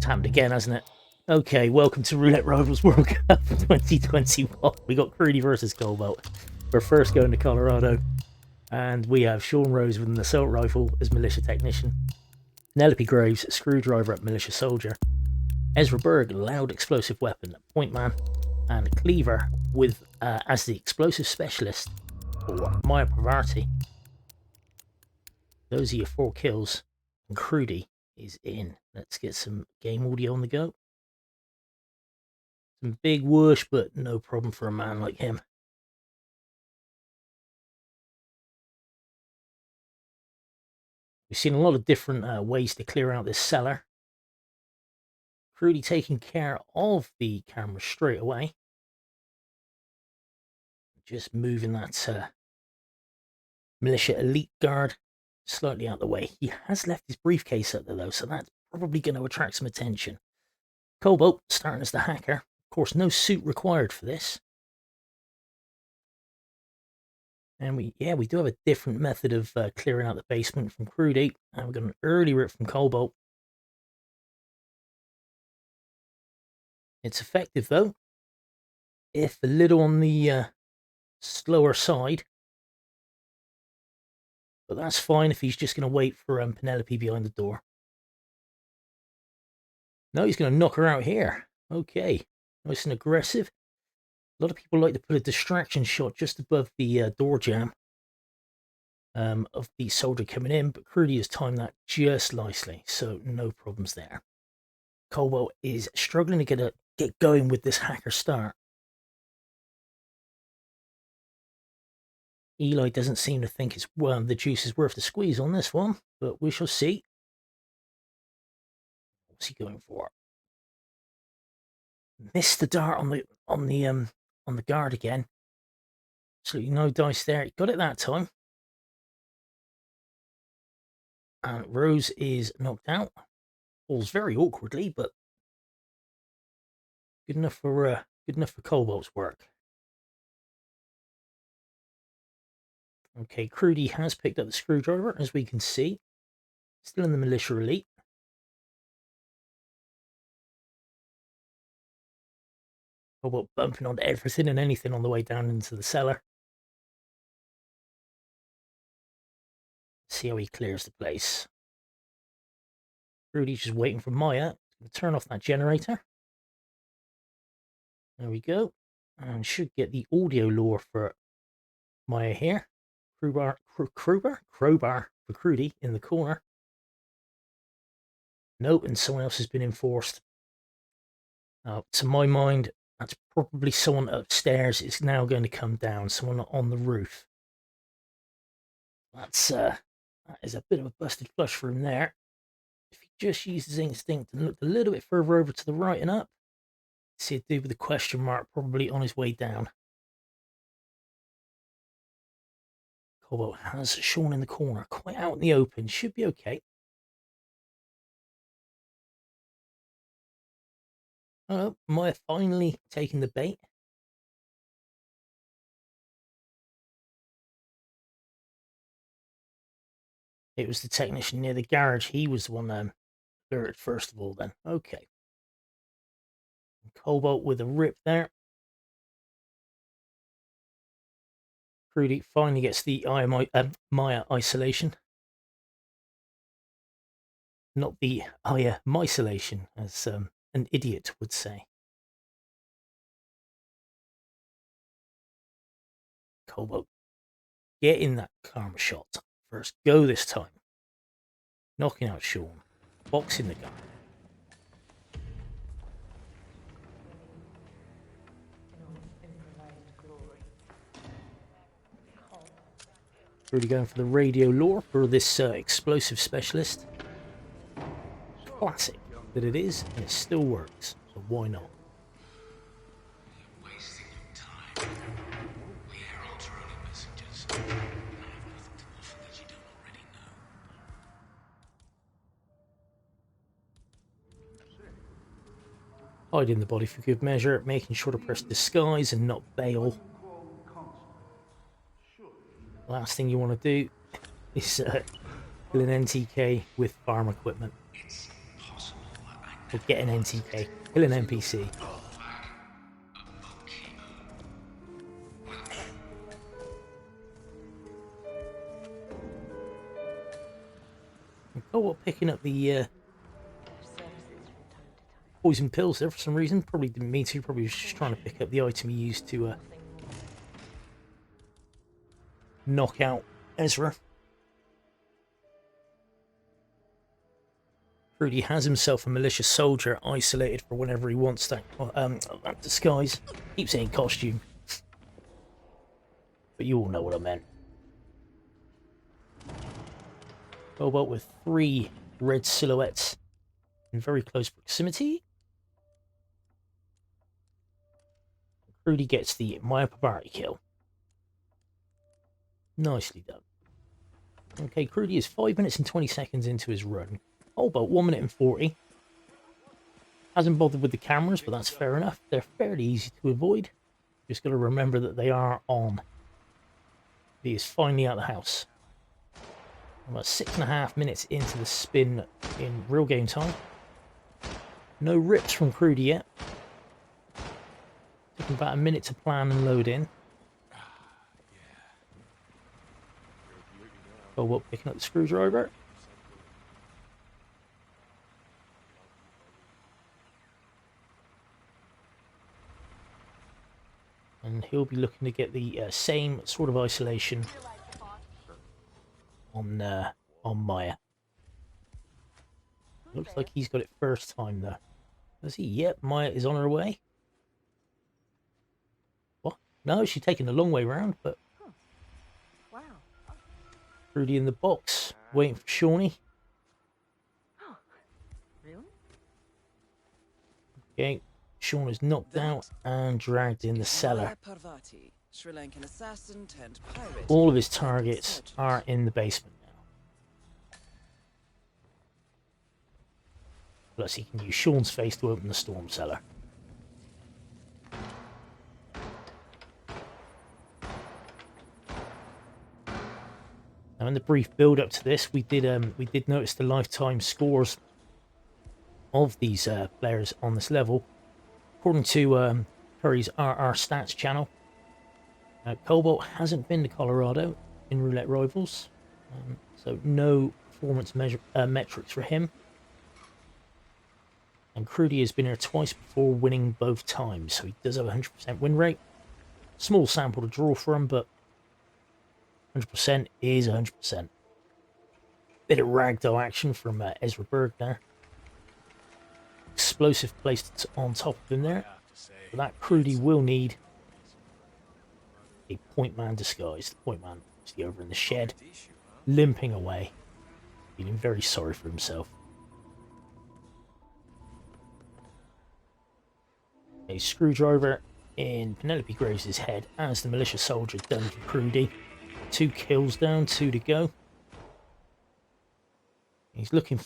It's happened again, hasn't it? Okay, welcome to Roulette Rivals World Cup 2021. We got Crewdy versus Kobalt. We're first going to Colorado, and we have Sean Rose with an assault rifle as militia technician, Penelope Graves, screwdriver at militia soldier, Ezra Berg, loud explosive weapon at point man, and Cleaver with as the explosive specialist for Maya Pravarti. Those are your 4 kills, and Crewdy is in. Let's get some game audio on the go. Some big whoosh, but no problem for a man like him. We've seen a lot of different ways to clear out this cellar. Crewdy taking care of the camera straight away. Just moving that militia elite guard slightly out the way. He has left his briefcase up there though, so that's probably going to attract some attention. Kobalt starting as the hacker. Of course, no suit required for this. And we do have a different method of clearing out the basement from Crewdy. And we've got an early rip from Kobalt. It's effective though, if a little on the slower side. But that's fine if he's just going to wait for Penelope behind the door. No, he's going to knock her out here. Okay, nice and aggressive. A lot of people like to put a distraction shot just above the door jamb of the soldier coming in, but Crewdy has timed that just nicely, so no problems there. Kobalt is struggling to get going with this hacker start. Eli doesn't seem to think the juice is worth the squeeze on this one, but we shall see. What's he going for? Missed the dart on the guard again. Absolutely no dice there. Got it that time. And Rose is knocked out. Falls very awkwardly, but good enough for Kobalt's work. Okay, Crewdy has picked up the screwdriver, as we can see. Still in the militia elite. Kobalt bumping onto everything and anything on the way down into the cellar. See how he clears the place. Crewdy's just waiting for Maya to turn off that generator. There we go. And should get the audio lure for Maya here. Crowbar for Crewdy in the corner. Nope, and someone else has been enforced. To my mind, that's probably someone upstairs is now going to come down. Someone on the roof. That is a bit of a busted flush for him there. If he just used his instinct and looked a little bit further over to the right and up, see a dude with a question mark probably on his way down. Kobalt has Sean in the corner, quite out in the open. Should be okay. Oh, Maya finally taking the bait. It was the technician near the garage. He was the one alerted first of all then. Okay. Kobalt with a rip there. Crewdy finally gets the Maya isolation. Not the mysolation, as an idiot would say. Kobalt, get in that karma shot. First go this time. Knocking out Sean. Boxing the guy. Really going for the radio lore for this explosive specialist. Classic that it is, and it still works, so why not? Wasting your time. We heralds are only messengers. I have nothing to offer that you don't already know. Hiding the body for good measure, making sure to press disguise and not bail. Last thing you want to do is kill an NTK with farm equipment. It's possible that I Or get an NTK. Kill an NPC. Kobalt picking up the poison pills there for some reason. Probably didn't mean to. Probably was just trying to pick up the item he used to knock out Ezra. Crewdy has himself a malicious soldier isolated for whenever he wants that disguise. Keep saying costume. But you all know what I meant. Kobalt with 3 red silhouettes in very close proximity. Crewdy gets the Maya Pabari kill. Nicely done. Okay, Crewdy is 5 minutes and 20 seconds into his run. Kobalt 1 minute and 40. Hasn't bothered with the cameras, but that's fair enough. They're fairly easy to avoid. Just got to remember that they are on. He is finally out of the house. About 6.5 minutes into the spin in real game time. No rips from Crewdy yet. Taking about a minute to plan and load in. Kobalt picking up the screwdriver. And he'll be looking to get the same sort of isolation on Maya. Looks like he's got it first time though. Does he? Yep, Maya is on her way. What? No, she's taking the long way round, but Wow. Crewdy in the box, waiting for Shawnee. Really? Okay, Sean is knocked out and dragged in the cellar. Parvati, Sri Lankan assassin turned pirate. All of his targets are in the basement now. Plus he can use Sean's face to open the storm cellar. Now in the brief build up to this, we did notice the lifetime scores of these players on this level. According to Curry's RR Stats channel, Kobalt hasn't been to Colorado in Roulette Rivals, so no performance metrics for him. And Crewdy has been here twice before, winning both times, so he does have a 100% win rate. Small sample to draw from, but 100% is 100%. Bit of ragdoll action from Ezra Berg there. Explosive placed on top of him there. But that Crewdy will need a point man disguise. The point man is over in the shed, limping away, feeling very sorry for himself. A screwdriver in Penelope Graves' head as the militia soldier done for Crewdy. 2 kills down, 2 to go. He's looking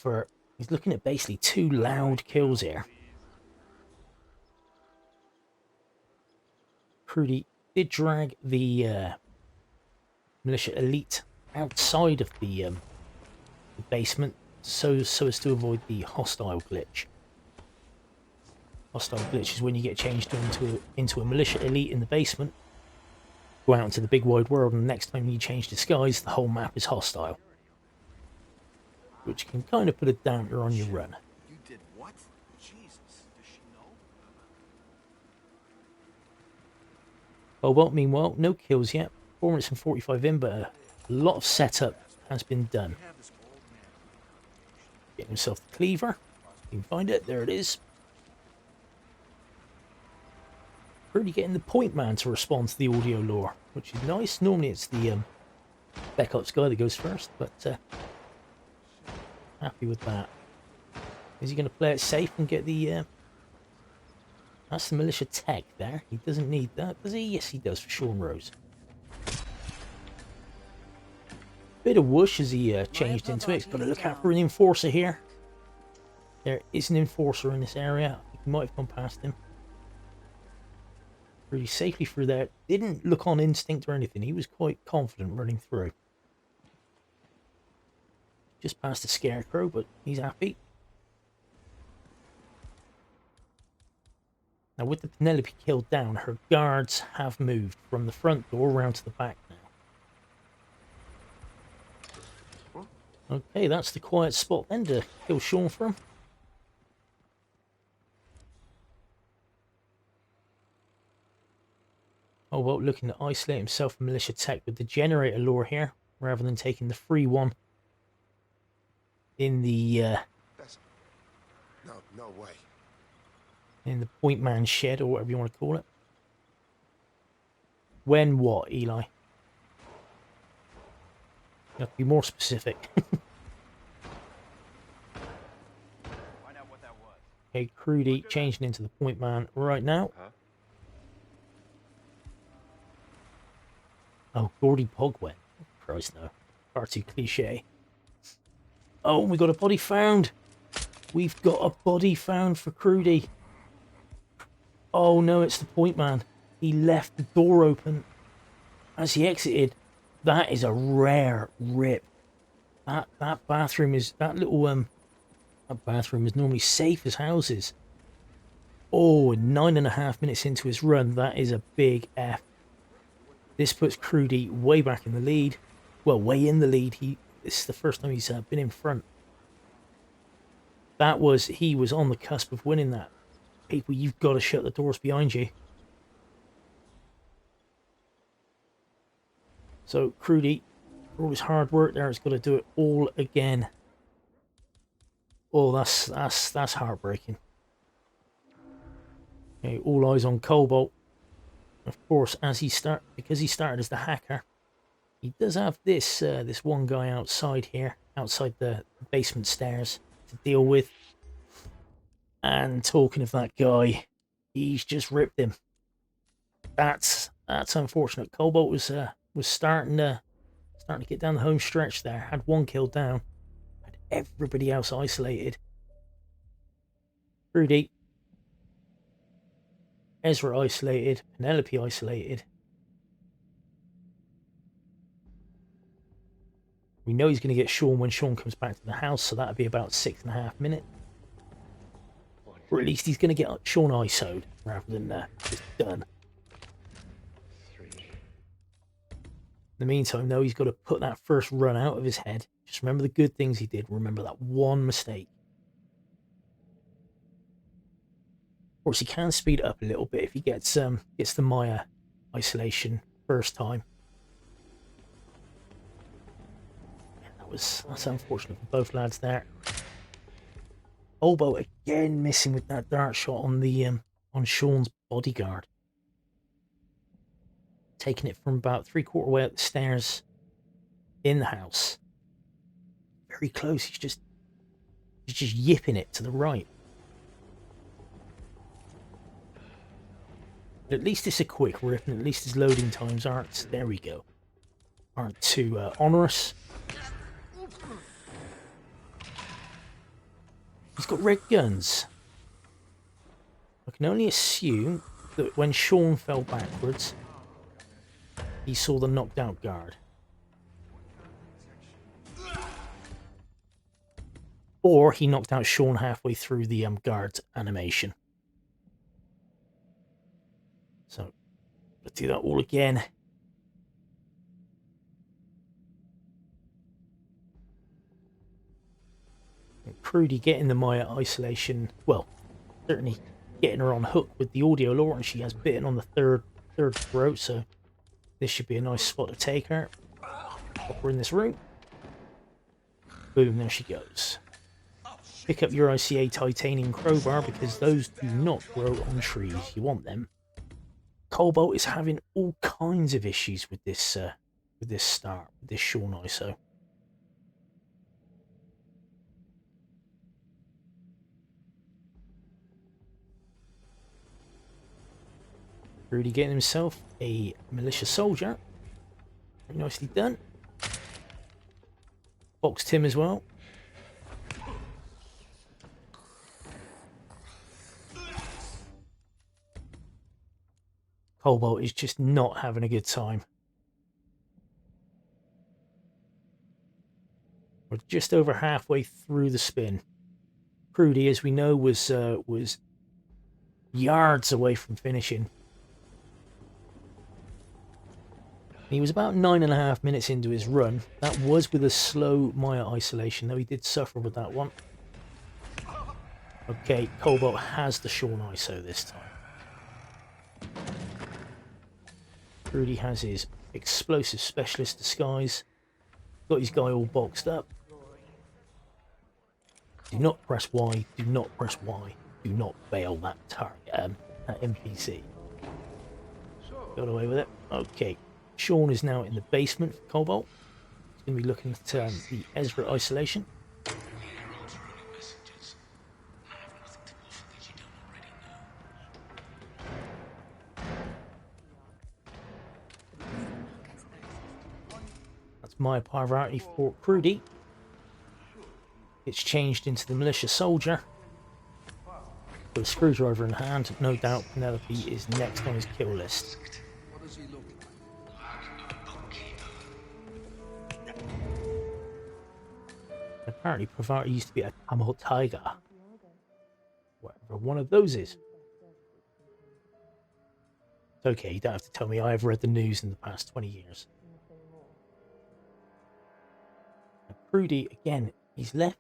at basically 2 loud kills here. Crewdy did drag the militia elite outside of the basement so as to avoid the hostile glitch. Hostile glitch is when you get changed into a militia elite in the basement, go out into the big wide world, and the next time you change disguise, the whole map is hostile, which can kind of put a damper on your run. You did what? Jesus, does she know? Kobalt, meanwhile, no kills yet. 4 minutes and 45 in, but a lot of setup has been done. Getting himself the cleaver. You can find it. There it is. Really getting the point man to respond to the audio lore, which is nice. Normally it's the Spec Ops guy that goes first, but happy with that. Is he going to play it safe and get the... That's the militia tech there. He doesn't need that, does he? Yes, he does, for Sean Rose. Bit of whoosh as he changed into it. He's got to look out for an enforcer here. There is an enforcer in this area. He might have gone past him. Really safely through there. Didn't look on instinct or anything. He was quite confident running through. Just past the scarecrow, but he's happy. Now, with the Penelope killed down, her guards have moved from the front door around to the back now. Okay, that's the quiet spot then to kill Sean from. Oh, well, looking to isolate himself from militia tech with the generator lure here, rather than taking the free one in the No way. in the point man shed, or whatever you want to call it. When what, Eli? You have to be more specific. Find out what that was. Okay, Crewdy changing into the point man right now. Huh? Oh, Gordy Pogwen. Christ, no. Far too cliche. Oh, we got a body found. We've got a body found for Crewdy. Oh no, it's the point man. He left the door open as he exited. That is a rare rip. That bathroom is that bathroom is normally safe as houses. Oh, 9.5 minutes into his run, that is a big F. This puts Crewdy way back in the lead. Well, way in the lead. This is the first time he's been in front. He was on the cusp of winning that. People, you've got to shut the doors behind you. So Crewdy, for all his hard work there, has got to do it all again. Oh, that's heartbreaking. Okay, all eyes on Kobalt. Of course, because he started as the hacker, he does have this this one guy outside here, outside the basement stairs, to deal with. And talking of that guy, he's just ripped him. That's unfortunate. Kobalt was starting to get down the home stretch there. Had one kill down, had everybody else isolated. Crewdy, Ezra isolated, Penelope isolated. We know he's going to get Sean when Sean comes back to the house, so that'll be about 6.5 minutes. Or at least he's going to get Sean ISO'd rather than just done. In the meantime, though, he's got to put that first run out of his head. Just remember the good things he did. Remember that one mistake. Of course, he can speed it up a little bit if he gets the Maya isolation first time. That's unfortunate for both lads there. Obo again missing with that dart shot on Sean's bodyguard. Taking it from about 3/4 way up the stairs in the house. Very close. He's just yipping it to the right. But at least it's a quick rip, and at least his loading times aren't too onerous. He's got red guns. I can only assume that when Sean fell backwards, he saw the knocked out guard. Or he knocked out Sean halfway through the guard animation. So, let's do that all again. Crewdy getting the Maya isolation, well, certainly getting her on hook with the audio lure, and she has bitten on the third throat, so this should be a nice spot to take her. Pop her in this room. Boom, there she goes. Pick up your ICA titanium crowbar, because those do not grow on trees. You want them. Kobalt is having all kinds of issues with this Sean ISO. Crewdy getting himself a militia soldier. Very nicely done. Boxed him as well. Kobalt is just not having a good time. We're just over halfway through the spin. Crewdy, as we know, was yards away from finishing. He was about 9.5 minutes into his run. That was with a slow Maya isolation, though he did suffer with that one. Okay, Kobalt has the Sean ISO this time. Crewdy has his explosive specialist disguise. Got his guy all boxed up. Do not press Y, do not press Y. Do not bail that target, that NPC. Got away with it. Okay, Sean is now in the basement for Kobalt. He's going to be looking at the Ezra isolation. That's my priority for Crewdy. It's changed into the militia soldier. With a screwdriver in hand, no doubt Penelope is next on his kill list. What does he look like? Apparently, Pravati used to be a Tamil tiger. Whatever one of those is. It's okay, you don't have to tell me I have read the news in the past 20 years. Now, Crewdy, again, he's left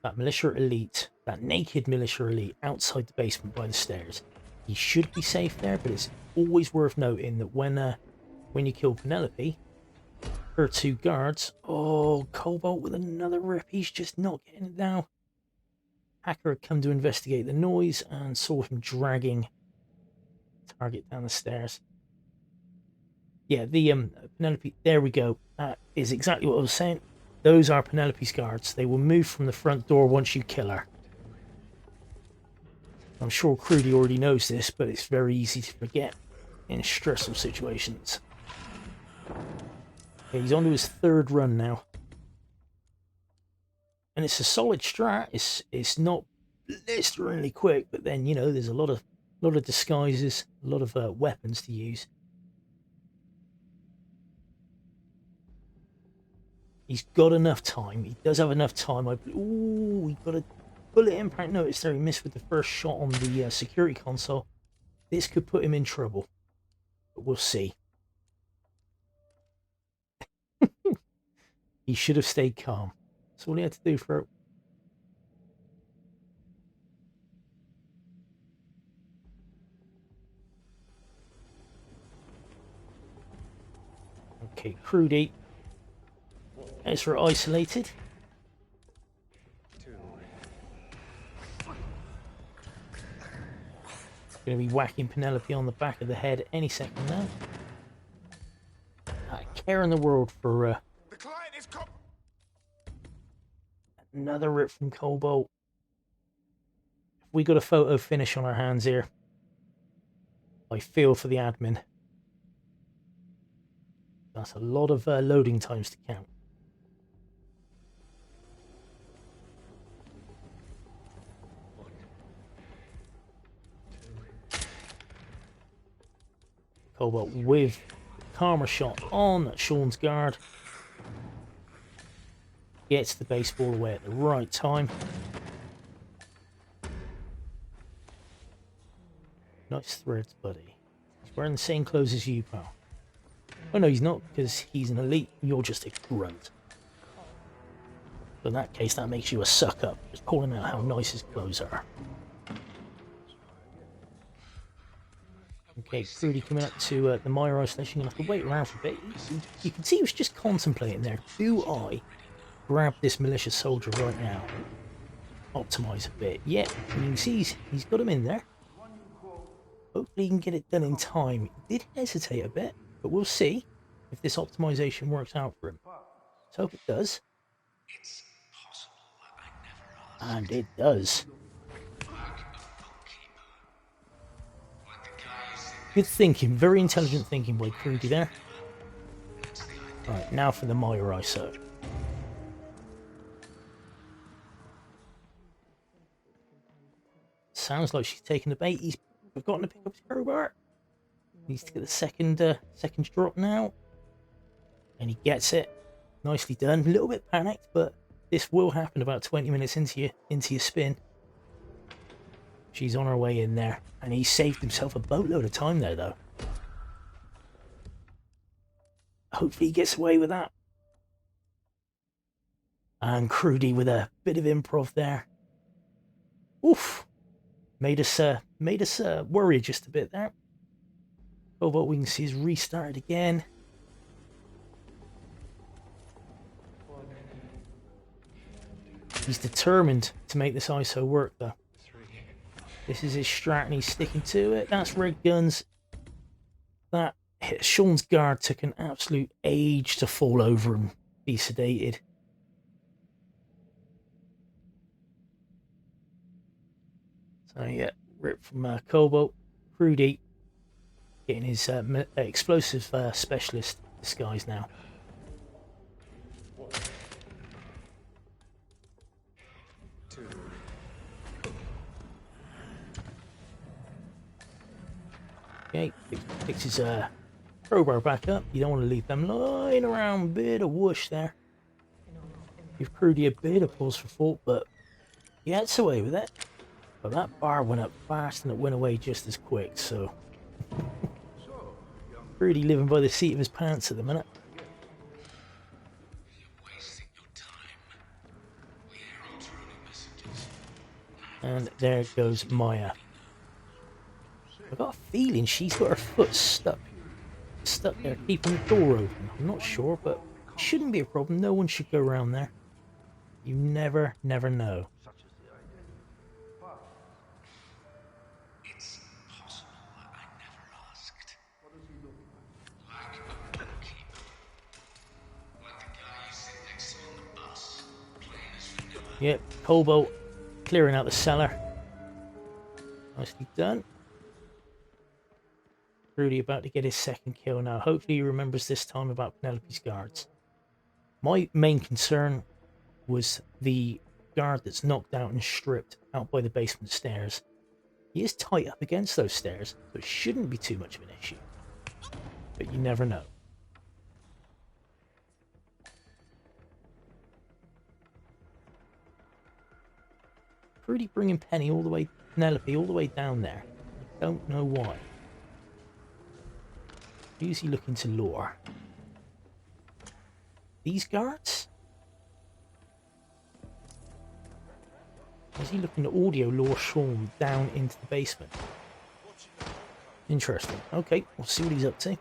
that militia elite, that naked militia elite outside the basement by the stairs. He should be safe there, but it's always worth noting that when you kill Penelope, her two guards... Oh, Kobalt with another rip. He's just not getting it now. Hacker had come to investigate the noise and saw him dragging target down the stairs. Yeah, the Penelope... There we go. That is exactly what I was saying. Those are Penelope's guards. They will move from the front door once you kill her. I'm sure Crewdy already knows this, but it's very easy to forget in stressful situations. Okay, he's on to his third run now. And it's a solid strat. It's not blisteringly quick, but then, you know, there's a lot of disguises, a lot of weapons to use. He's got enough time. He does have enough time. Ooh, he got a bullet impact notice there. He missed with the first shot on the security console. This could put him in trouble. But we'll see. He should have stayed calm. That's all he had to do for it. Okay, Crewdy. Ezra isolated. Going to be whacking Penelope on the back of the head any second now. Not a care in the world for The client is another rip from Kobalt. We got a photo finish on our hands here. I feel for the admin. That's a lot of loading times to count. Kobalt with the karma shot on Sean's guard. Gets the baseball away at the right time. Nice threads, buddy. He's wearing the same clothes as you, pal. Oh no, he's not, because he's an elite and you're just a grunt. So in that case, that makes you a suck-up. Just calling out how nice his clothes are. Okay, Crewdy coming up to the Myra station. Gonna have to wait around for a bit. You can see he was just contemplating there. Do I grab this militia soldier right now? Optimize a bit. Yeah, and you can see he's got him in there. Hopefully he can get it done in time. He did hesitate a bit, but we'll see if this optimization works out for him. Let's hope it does. It's possible that I never asked. And it does. Good thinking, very intelligent thinking by Crewdy there. Right, now for the Myra ISO. Sounds like she's taking the bait. He's forgotten to pick up his crowbar. Needs to get the second drop now. And he gets it. Nicely done. A little bit panicked, but this will happen about 20 minutes into your spin. She's on her way in there. And he saved himself a boatload of time there, though. Hopefully he gets away with that. And Crewdy with a bit of improv there. Oof. Made us worry just a bit there. Kobalt, we can see, is restarted again. He's determined to make this ISO work, though. This is his strat and he's sticking to it. That's red guns. That Sean's guard took an absolute age to fall over and be sedated. So yeah, rip from Kobalt. Crewdy getting his explosive specialist disguise now. Okay, picks his crowbar back up. You don't want to leave them lying around. Bit of whoosh there. Give Crewdy a bit of pause for thought, but he gets away with it. But that bar went up fast and it went away just as quick, so... Crewdy living by the seat of his pants at the minute. And there goes Maya. I've got a feeling she's got her foot stuck there, keeping the door open. I'm not sure, but it shouldn't be a problem. No one should go around there. You never know. It's possible I never asked. What does he look like? Like a bookkeeper. Like the guy you sit next to on the bus, playing as vanilla. Yep, Kobalt clearing out the cellar. Nicely done. Crewdy about to get his second kill now. Hopefully he remembers this time about Penelope's guards. My main concern was the guard that's knocked out and stripped out by the basement stairs. He is tight up against those stairs, so it shouldn't be too much of an issue. But you never know. Crewdy bringing Penelope all the way down there. I don't know why. Who's he looking to lure? These guards? Is he looking to audio lure Sean down into the basement? Interesting. Okay, we'll see what he's up to.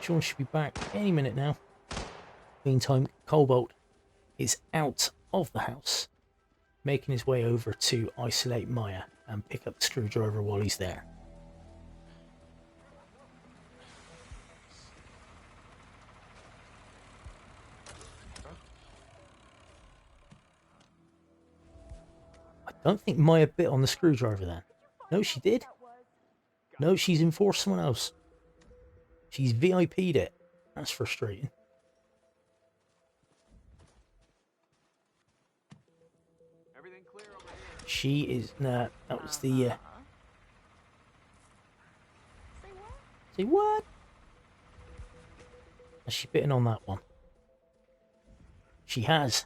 Sean should be back any minute now. Meantime, Kobalt is out of the house, making his way over to isolate Maya and pick up the screwdriver while he's there. I don't think Maya bit on the screwdriver then. No, she did. No, she's enforced someone else. She's VIP'd it. That's frustrating. Everything clear over here? She is... Nah, that was the... Say what? Has she bitten on that one? She has.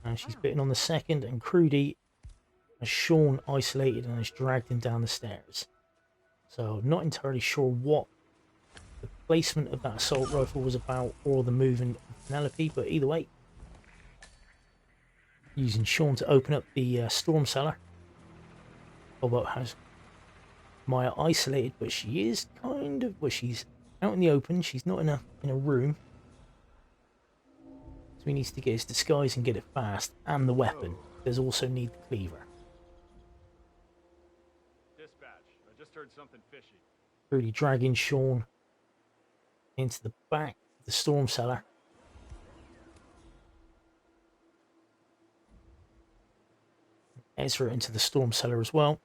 And she's bitten on the second, and Crewdy has Sean isolated and has dragged him down the stairs. So not entirely sure what the placement of that assault rifle was about, or the movement of Penelope, but either way, using Sean to open up the storm cellar. Kobalt has Maya isolated, but she is kind of, well, she's out in the open. She's not in a room. So he needs to get his disguise and get it fast, and the weapon. There's also need the cleaver. Dispatch. I just heard something fishy. Really dragging Sean into the back of the storm cellar. Ezra into the storm cellar as well.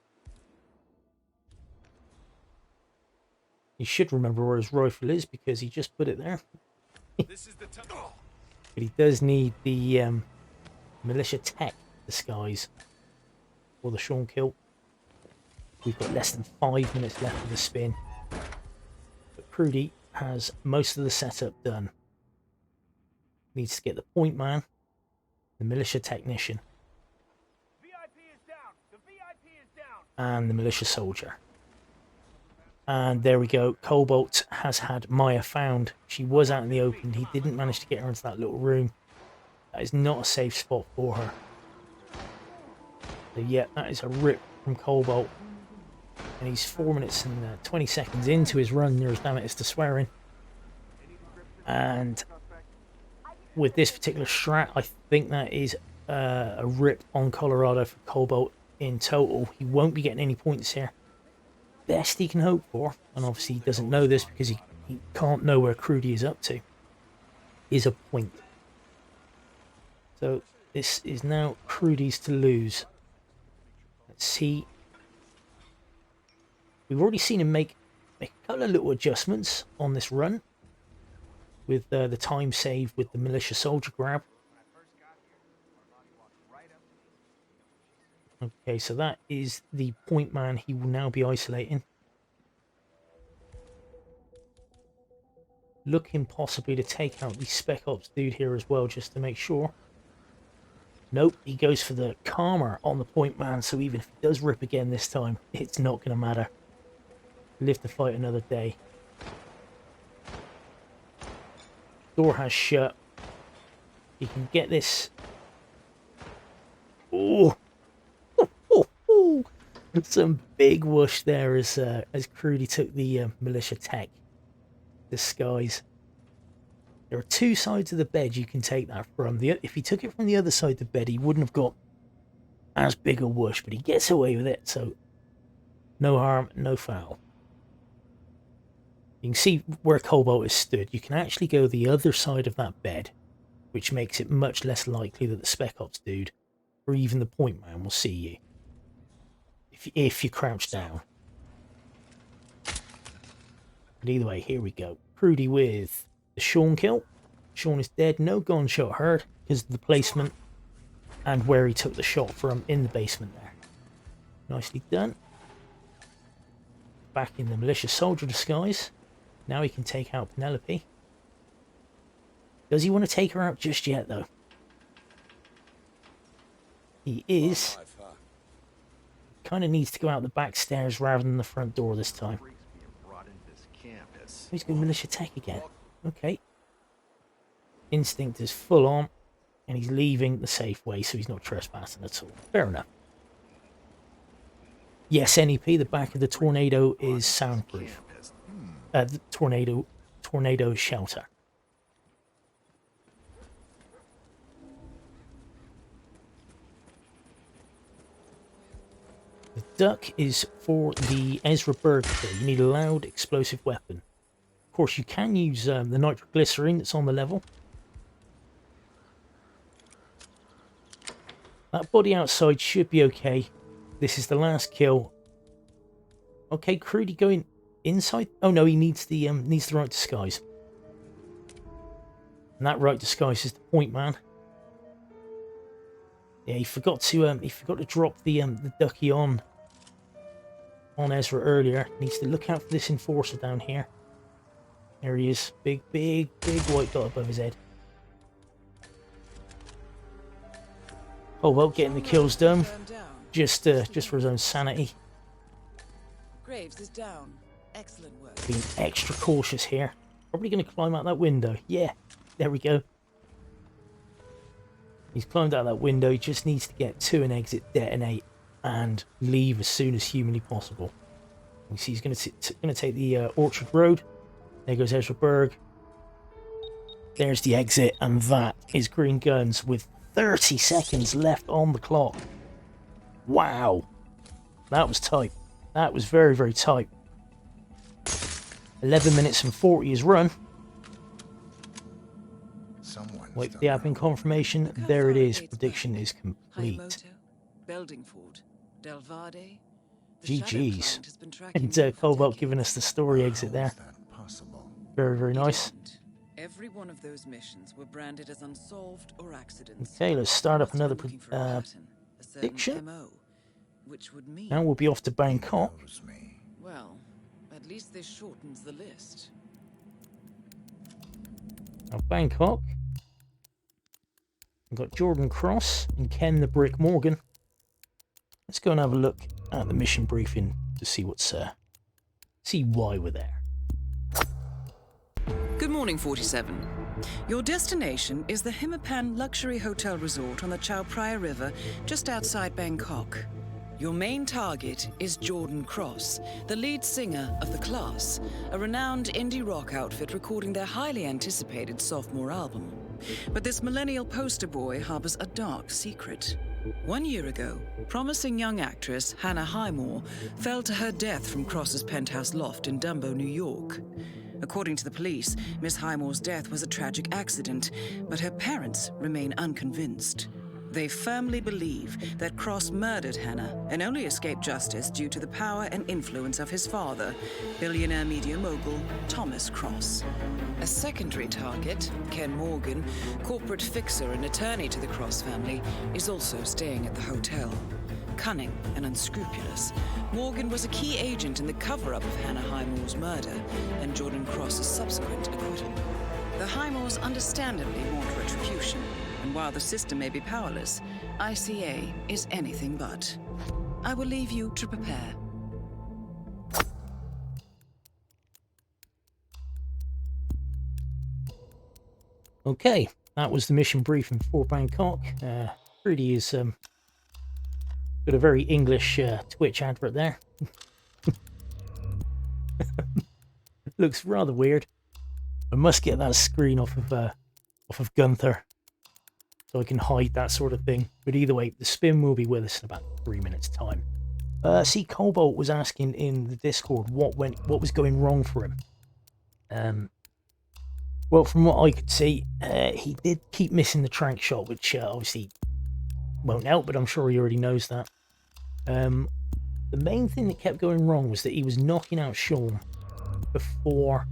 He should remember where his rifle is because he just put it there. This is the time. But he does need the militia tech disguise for the Sean kill. We've got less than 5 minutes left of the spin. But Crewdy has most of the setup done. Needs to get the point man, the militia technician, and the militia soldier. And there we go. Kobalt has had Maya found. She was out in the open. He didn't manage to get her into that little room. That is not a safe spot for her. So yeah, that is a rip from Kobalt. And he's 4 minutes and 20 seconds into his run, near as damn it is to swearing. And with this particular strat, I think that is a rip on Colorado for Kobalt in total. He won't be getting any points here. Best he can hope for, and obviously he doesn't know this because he can't know where Crewdy is up to, is a point. So this is now Crewdy's to lose. Let's see. We've already seen him make a couple of little adjustments on this run with the time save with the militia soldier grab. Okay, so that is the point man he will now be isolating. Looking possibly to take out the Spec Ops dude here as well, just to make sure. Nope, he goes for the calmer on the point man, so even if he does rip again this time, it's not going to matter. Live to fight another day. Door has shut. He can get this. Oh! Some big whoosh there as Crewdy took the militia tech disguise. There are two sides of the bed you can take that from. If he took it from the other side of the bed, he wouldn't have got as big a whoosh, but he gets away with it, so no harm, no foul. You can see where Kobalt is stood. You can actually go the other side of that bed, which makes it much less likely that the Spec Ops dude or even the point man will see you if you crouch down. But either way, here we go. Crewdy with the Sean kill. Sean is dead. No gunshot heard because of the placement and where he took the shot from in the basement there. Nicely done. Back in the militia soldier disguise. Now he can take out Penelope. Does he want to take her out just yet, though? He is. Kind of needs to go out the back stairs rather than the front door this time. He's going militia tech again. Okay. Instinct is full on. And he's leaving the safe way, so he's not trespassing at all. Fair enough. Yes, NEP, the back of the tornado is soundproof. The tornado shelter. The duck is for the Ezra Berg kill. You need a loud explosive weapon. Of course, you can use the nitroglycerine that's on the level. That body outside should be okay. This is the last kill. Okay, Crewdy going inside. Oh no, he needs the right disguise. And that right disguise is the point man. Yeah, he forgot to drop the ducky on Ezra earlier. Needs to look out for this enforcer down here. There he is, big white dot above his head. Oh well, getting the kills done, just for his own sanity. Graves is down. Excellent work. Being extra cautious here. Probably going to climb out that window. Yeah, there we go. He's climbed out that window. He just needs to get to an exit, detonate, and leave as soon as humanly possible. You see, he's going to take the Orchard Road. There goes Ezra Berg. There's the exit, and that is Green Guns with 30 seconds left on the clock. Wow, that was tight. That was very, very tight. 11 minutes and 40 is run. Wait for the admin confirmation. There it is. Prediction is complete. GG's. And Kobalt giving us the story exit there. Very, very nice. Every one of those missions were branded as unsolved or accidents. Okay, let's start up another prediction. Now we'll be off to Bangkok. Well, at least this shortens the list. Now Bangkok. We've got Jordan Cross and Ken the Brick Morgan. Let's go and have a look at the mission briefing to see what's see why we're there. Good morning, 47. Your destination is the Hitman Luxury Hotel Resort on the Chao Phraya River, just outside Bangkok. Your main target is Jordan Cross, the lead singer of The Class, a renowned indie rock outfit recording their highly anticipated sophomore album. But this millennial poster boy harbors a dark secret. 1 year ago, promising young actress Hannah Highmore fell to her death from Cross's penthouse loft in Dumbo, New York. According to the police, Miss Highmore's death was a tragic accident, but her parents remain unconvinced. They firmly believe that Cross murdered Hannah and only escaped justice due to the power and influence of his father, billionaire media mogul Thomas Cross. A secondary target, Ken Morgan, corporate fixer and attorney to the Cross family, is also staying at the hotel. Cunning and unscrupulous, Morgan was a key agent in the cover-up of Hannah Highmore's murder and Jordan Cross's subsequent acquittal. The Highmores understandably want retribution, and while the system may be powerless, ICA is anything but. I will leave you to prepare. Okay, that was the mission briefing for Bangkok. Crewdy is got a very English Twitch advert there. Looks rather weird. I must get that screen off of Gunther so I can hide that sort of thing. But either way, the spin will be with us in about 3 minutes' time. See, Kobalt was asking in the Discord what was going wrong for him. Well, from what I could see, he did keep missing the trank shot, which obviously won't help, but I'm sure he already knows that. The main thing that kept going wrong was that he was knocking out Sean before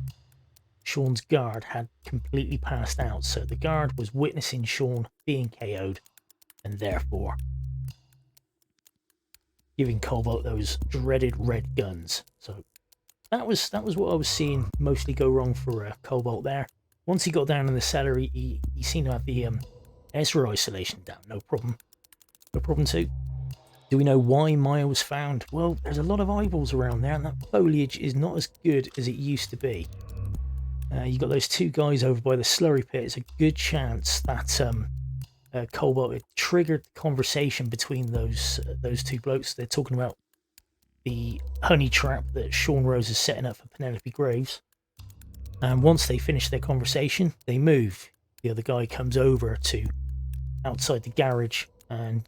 Sean's guard had completely passed out. So the guard was witnessing Sean being KO'd and therefore giving Kobalt those dreaded red guns. So that was what I was seeing mostly go wrong for Kobalt there. Once he got down in the cellar, he seemed to have the Ezra isolation down. No problem. No problem too. Do we know why Maya was found? Well, there's a lot of eyeballs around there, and that foliage is not as good as it used to be. You got those two guys over by the slurry pit. It's a good chance that Kobalt had triggered the conversation between those two blokes. They're talking about the honey trap that Sean Rose is setting up for Penelope Graves. And once they finish their conversation, they move. The other guy comes over to outside the garage and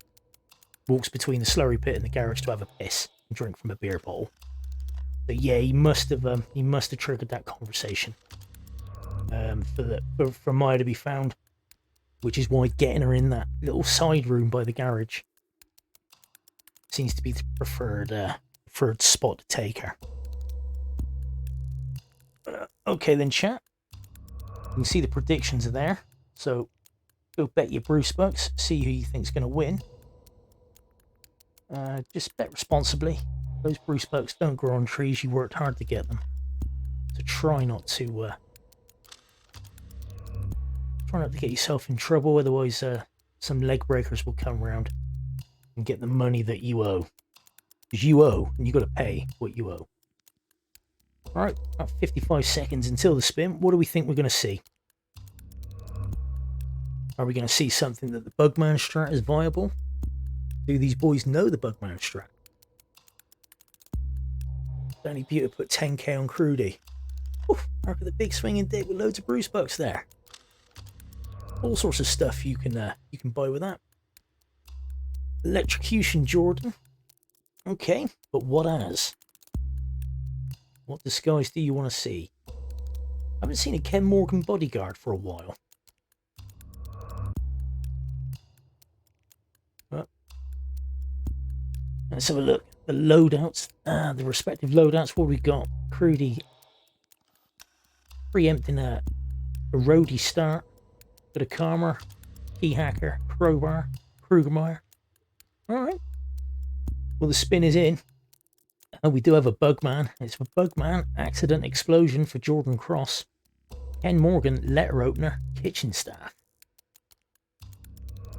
walks between the slurry pit and the garage to have a piss and drink from a beer bottle. But yeah, he must have triggered that conversation for Maya to be found, which is why getting her in that little side room by the garage seems to be the preferred spot to take her. Okay then, chat. You can see the predictions are there, so go bet your Bruce Bucks, see who you think's going to win. Just bet responsibly. Those Bruce Bucks don't grow on trees. You worked hard to get them, so try not to get yourself in trouble. Otherwise, some leg breakers will come around and get the money that you owe. Because you owe, and you got to pay what you owe. Alright, about 55 seconds until the spin. What do we think we're going to see? Are we going to see something that the Bugman strat is viable? Do these boys know the Bugman strat? Danny Buter put 10k on Crewdy. Oof, look at the big swinging dick with loads of Bruce Bucks there. All sorts of stuff you can buy with that. Electrocution Jordan. Okay, but what as? What disguise do you want to see? I haven't seen a Ken Morgan bodyguard for a while. But let's have a look. The loadouts, the respective loadouts. What we got? Crewdy preempting a roadie start. Bit of Karma, Key Hacker, Crowbar, Krugermeyer. Alright. Well, the spin is in. And we do have a Bugman. It's a Bugman accident explosion for Jordan Cross. Ken Morgan, letter opener, kitchen staff.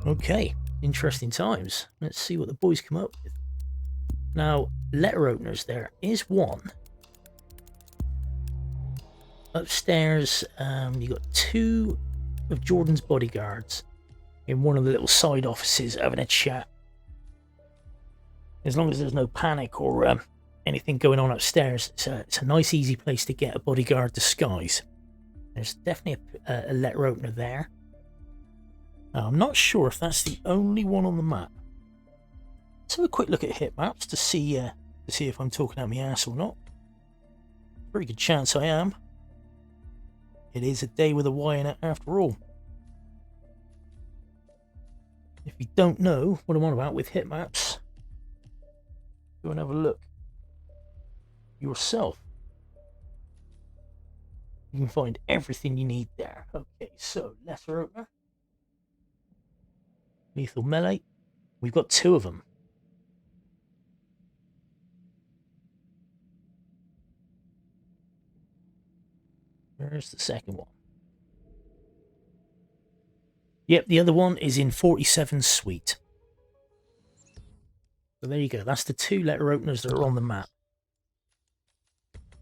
Okay, interesting times. Let's see what the boys come up with. Now, letter openers, there is one. Upstairs, you got 2 of Jordan's bodyguards in one of the little side offices having a chat. As long as there's no panic or anything going on upstairs, it's a nice easy place to get a bodyguard disguise. There's definitely a letter opener there. Now, I'm not sure if that's the only one on the map. Let's have a quick look at hit maps to see if I'm talking out my ass or not. Very good chance I am. It is a day with a Y in it after all. If you don't know what I'm on about with hit maps, go and have a look yourself. You can find everything you need there. Okay, so letter opener. Lethal melee. We've got 2 of them. Where's the second one? Yep, the other one is in 47 Suite. So there you go. That's the 2 letter openers that are on the map.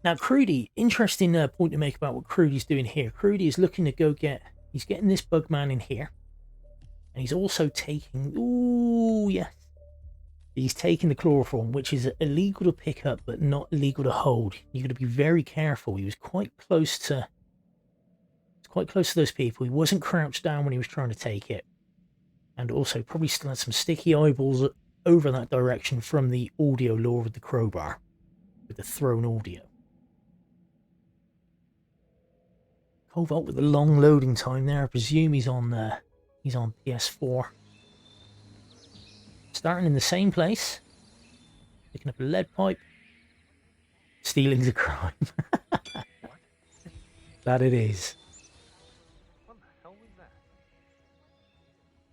Now, Crewdy, interesting point to make about what Crewdy's doing here. Crewdy is looking to go he's getting this bugman in here. And he's also taking, ooh, yes. He's taking the chloroform, which is illegal to pick up, but not illegal to hold. You've got to be very careful. He was quite close to those people. He wasn't crouched down when he was trying to take it. And also probably still had some sticky eyeballs over that direction from the audio lure with the crowbar, with the thrown audio. Kobalt with the long loading time there. I presume he's on PS4. Starting in the same place. Picking up a lead pipe. Stealing's a crime. That it is. What the hell was that?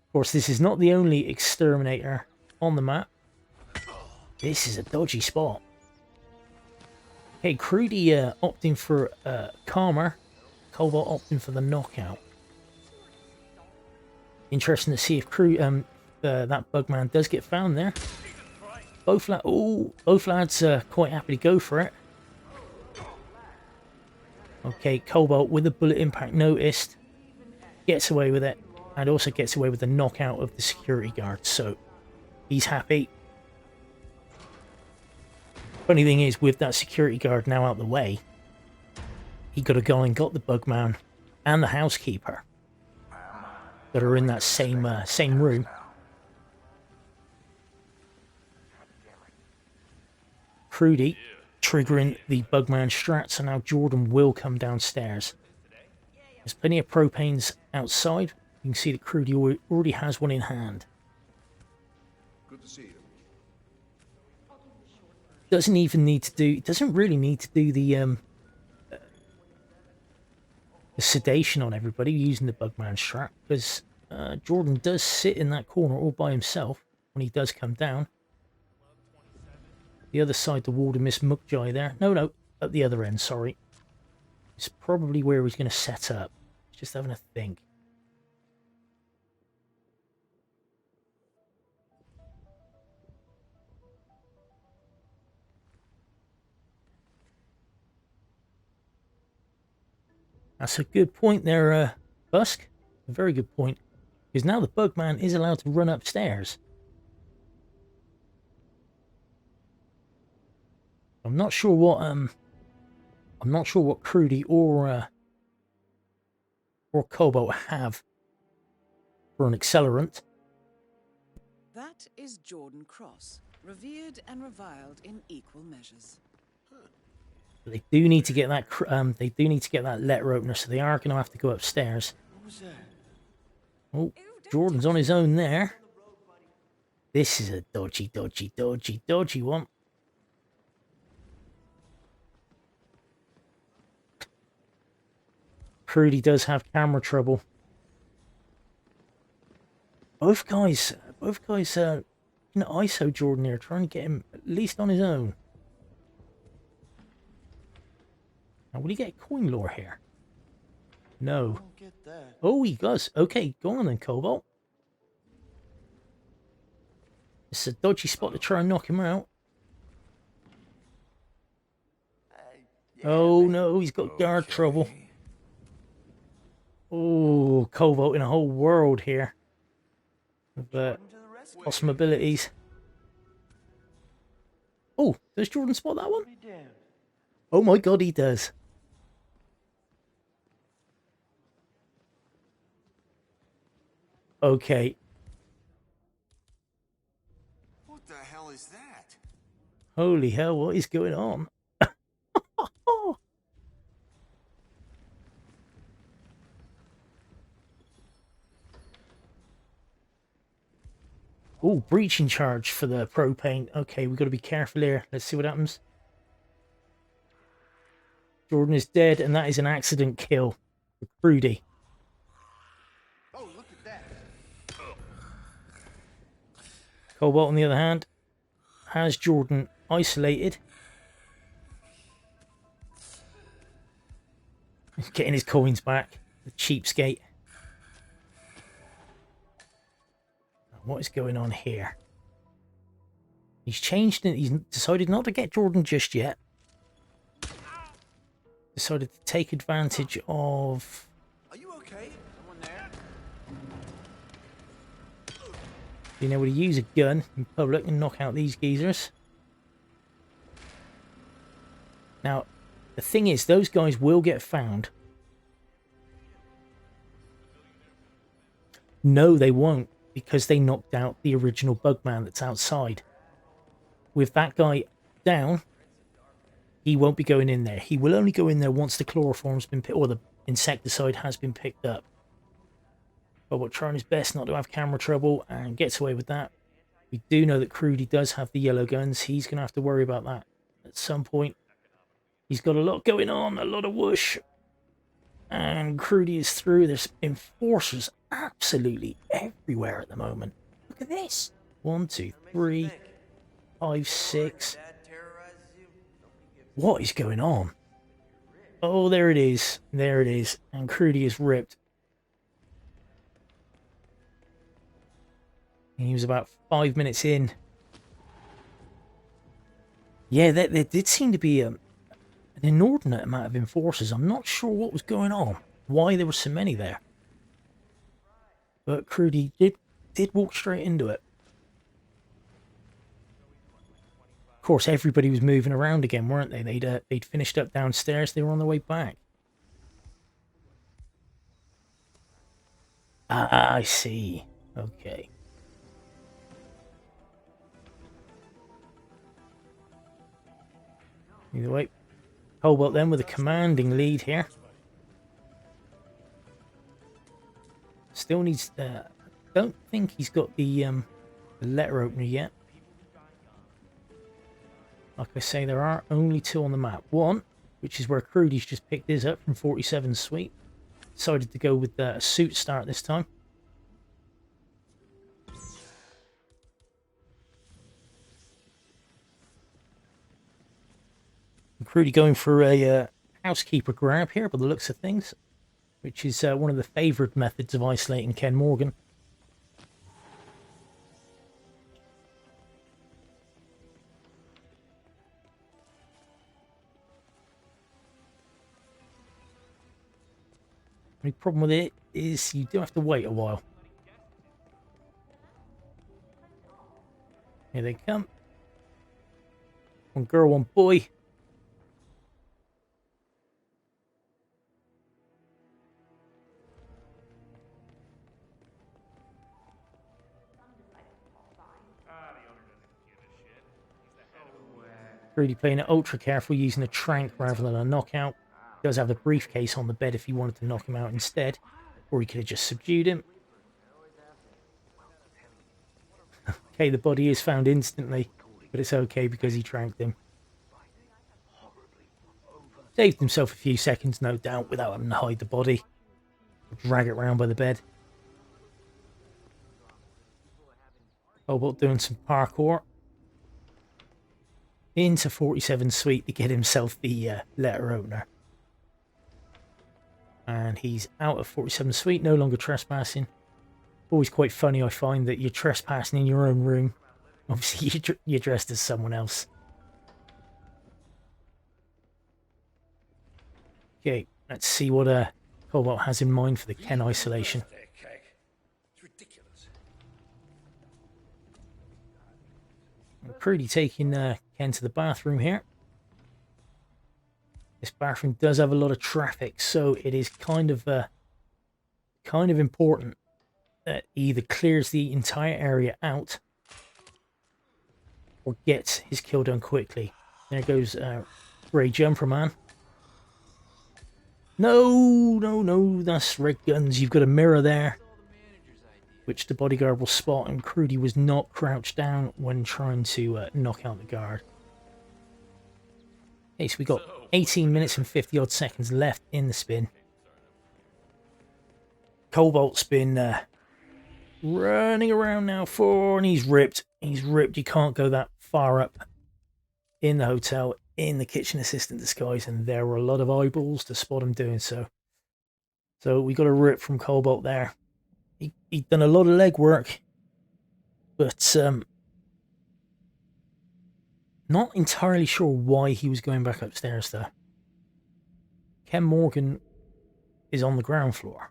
Of course, this is not the only exterminator on the map. This is a dodgy spot. Okay, Crewdy opting for Calmer. Kobalt opting for the knockout. Interesting to see if that bugman does get found there. Both lads are quite happy to go for it. Okay, Kobalt with the bullet impact noticed. Gets away with it. And also gets away with the knockout of the security guard. So, he's happy. Funny thing is, with that security guard now out the way, he got a guy and got the bugman and the housekeeper that are in that same room. Crewdy triggering the bugman strat, so now Jordan will come downstairs. There's plenty of propanes outside. You can see that Crewdy already has one in hand. Good to see you. Doesn't really need to do the sedation on everybody using the bugman strat, because Jordan does sit in that corner all by himself when he does come down. The other side, the wall to Miss Mukjai there. No, at the other end, sorry. It's probably where he's going to set up. Just having a think. That's a good point there, Busk. A very good point. Because now the bugman is allowed to run upstairs. I'm not sure what Crewdy or Kobalt have for an accelerant. That is Jordan Cross, revered and reviled in equal measures. They do need to get that. They do need to get that letter opener, so they are going to have to go upstairs. What was that? Oh, Jordan's on his own there. This is a dodgy one. Crewdy does have camera trouble. Both guys, ISO Jordan here, trying to get him at least on his own. Now, will he get a coin lure here? No. Don't get that. Oh, he does. Okay, go on then, Kobalt. It's a dodgy spot to try and knock him out. Oh no, he's got guard trouble. Oh, Kobalt in a whole world here of awesome abilities. Oh, does Jordan spot that one? Oh my god, he does. Okay. What the hell is that? Holy hell, what is going on? Oh, breaching charge for the propane. Okay, we've got to be careful here. Let's see what happens. Jordan is dead, and that is an accident kill for Crewdy. Oh, look at that. Kobalt, on the other hand, has Jordan isolated. He's getting his coins back. The cheapskate. What is going on here? He's changed it. He's decided not to get Jordan just yet. Decided to take advantage of... Are you okay? Someone there? being able to use a gun in public and knock out these geezers. Now, the thing is, those guys will get found. No, they won't, because they knocked out the original Bugman that's outside. With that guy down, he won't be going in there. He will only go in there once the chloroform's been picked, or the insecticide has been picked up. But trying his best not to have camera trouble and gets away with that. We do know that Crewdy does have the yellow guns. He's going to have to worry about that at some point. He's got a lot going on, a lot of whoosh. And Crewdy is through. There's enforcers absolutely everywhere at the moment. Look at this. 1, 2, 3, 5, 6. What is going on? Oh, there it is. There it is. And Crewdy is ripped. And he was about 5 minutes in. Yeah, there did seem to be an inordinate amount of enforcers. I'm not sure what was going on. Why there were so many there. But Crewdy did walk straight into it. Of course, everybody was moving around again, weren't they? They'd finished up downstairs. They were on their way back. Ah, I see. Okay. Either way, Kobalt then with a commanding lead here. Still needs... don't think he's got the letter opener yet. Like I say, there are only 2 on the map. One, which is where Crewdy's just picked his up from 47 Suite. Decided to go with a suit start this time. Crewdy going for a housekeeper grab here by the looks of things, which is one of the favoured methods of isolating Ken Morgan. The only problem with it is you do have to wait a while. Here they come. One girl, one boy. Really playing it ultra careful, using a trank rather than a knockout. He does have the briefcase on the bed if he wanted to knock him out instead, or he could have just subdued him. Okay, the body is found instantly, but it's okay because he tranked him. Saved himself a few seconds, no doubt, without having to hide the body. Drag it round by the bed. Kobalt doing some parkour into 47 Suite to get himself the letter opener. And he's out of 47 Suite, no longer trespassing. Always quite funny, I find, that you're trespassing in your own room. Obviously, you're dressed as someone else. Okay, let's see what Kobalt has in mind for the Ken isolation. It's ridiculous. Crewdy taking Ken to the bathroom here. This bathroom does have a lot of traffic, so it is kind of important that he either clears the entire area out or gets his kill done quickly. There goes Grey Jumper Man. No, that's red guns. You've got a mirror there, which the bodyguard will spot, and Crewdy was not crouched down when trying to knock out the guard. Okay, so we got 18 minutes and 50 odd seconds left in the spin. Kobalt's been running around now and he's ripped. He's ripped. You can't go that far up in the hotel, in the kitchen assistant disguise, and there were a lot of eyeballs to spot him doing so. So we got a rip from Kobalt there. He'd done a lot of legwork, but not entirely sure why he was going back upstairs though. Ken Morgan is on the ground floor.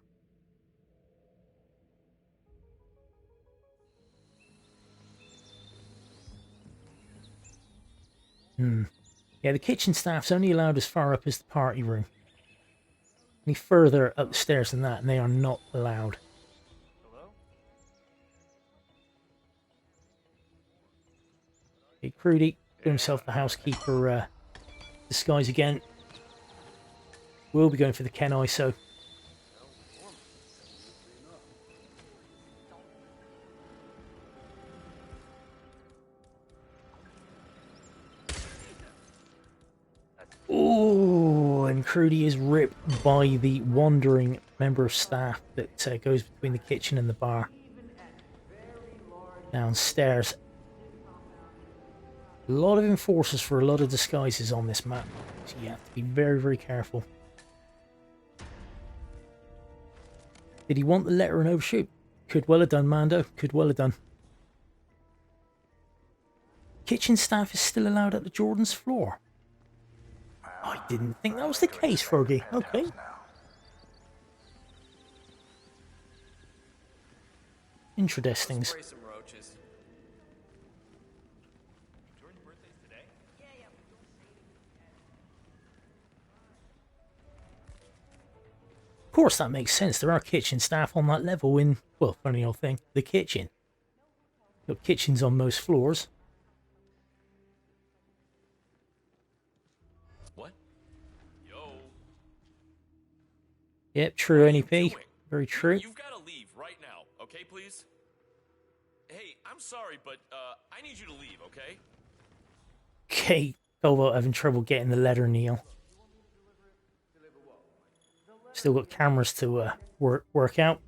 Yeah, the kitchen staff's only allowed as far up as the party room. Any further up the stairs than that, and they are not allowed. Okay, Crewdy, do himself the housekeeper disguise again. We'll be going for the Ken ISO. Oh, and Crewdy is ripped by the wandering member of staff that goes between the kitchen and the bar. Downstairs. A lot of enforcers for a lot of disguises on this map, so you have to be very, very careful. Did he want the letter and overshoot? Could well have done, Mando. Could well have done. Kitchen staff is still allowed at the Jordan's floor. I didn't think that was the case, Froggy. Okay. Interesting. Of course, that makes sense. There are kitchen staff on that level in, well, funny old thing, the kitchen. Got kitchens on most floors. What? Yo. Yep, true, NEP. Very true. You've got to leave right now, okay, please? Hey, I'm sorry, but I need you to leave, okay? Okay, Kobalt having trouble getting the letter, Neil. Still got cameras to work out.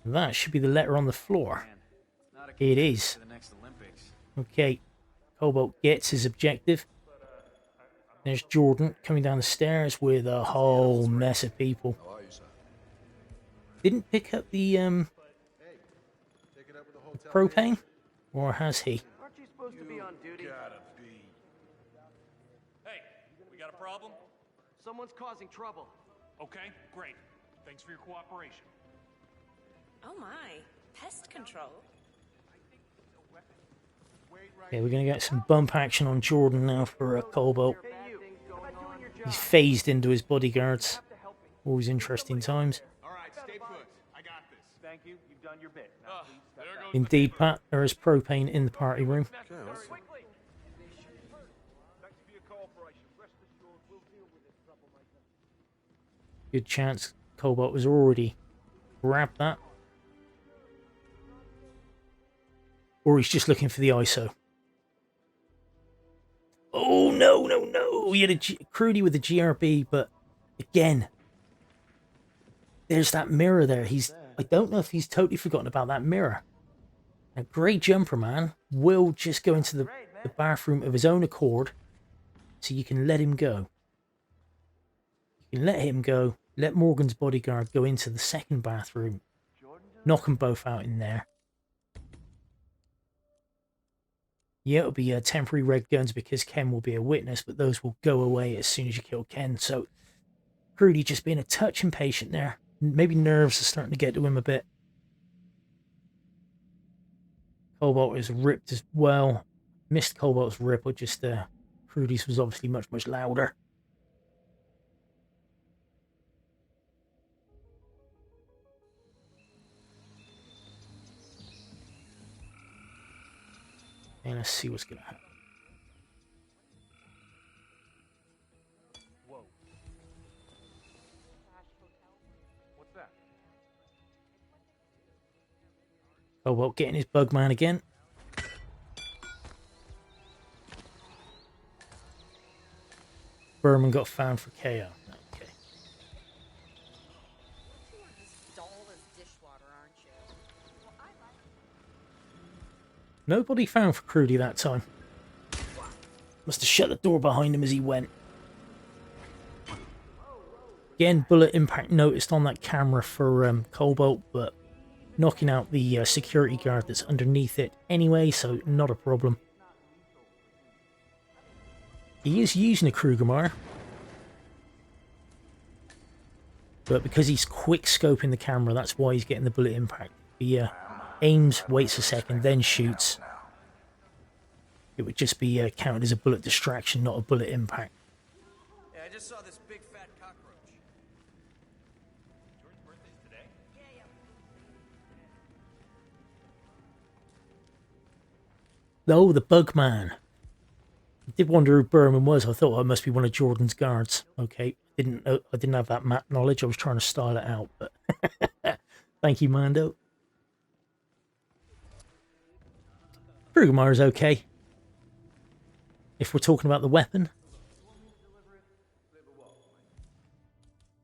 That should be the letter on the floor. It is. Okay, Kobalt gets his objective. There's Jordan coming down the stairs with a whole mess of people. Didn't pick up the propane, or has he? Aren't you supposed to be on duty? Hey, we got a problem? Someone's causing trouble. Okay, great. Thanks for your cooperation. Oh my, pest control. Yeah, we're going to get some bump action on Jordan now for Kobalt. He's phased into his bodyguards. Always interesting times. All right, stay put. I got this. Thank you. You've done your bit. Now please step There back. goes Indeed, Pat, there is propane in the party room. Thanks for your cooperation. Rest assured, we'll deal with this troublemaker. Good chance Kobalt was already grabbed that. Or he's just looking for the ISO. Oh, no. He had a Crewdy with the GRB, but again, there's that mirror there. I don't know if he's totally forgotten about that mirror. Now, Grey Jumper Man will just go into the bathroom of his own accord, so you can let him go. You can let him go, let Morgan's bodyguard go into the second bathroom, knock them both out in there. Yeah, it'll be temporary red guns because Ken will be a witness, but those will go away as soon as you kill Ken. So, Crewdy just being a touch impatient there. Maybe nerves are starting to get to him a bit. Kobalt is ripped as well. Missed Kobalt's rip, or just Crewdy's was obviously much, much louder. And let's see what's going to happen. Whoa. What's that? Kobalt getting his bug man again. Berman got found for KO. Okay. Nobody found for Crewdy that time. Must have shut the door behind him as he went. Again, bullet impact noticed on that camera for Kobalt, but knocking out the security guard that's underneath it anyway, so not a problem. He is using a Krugermeyer, but because he's quick scoping the camera, that's why he's getting the bullet impact. He aims, waits a second, then shoots. It would just be counted as a bullet distraction, not a bullet impact. Yeah, I just saw this big fat cockroach. Jordan's birthday's today? Oh, the bug man. I did wonder who Berman was. I thought it must be one of Jordan's guards. Okay, I didn't have that map knowledge. I was trying to style it out, but thank you, Mando. Krugermeyer's okay. If we're talking about the weapon.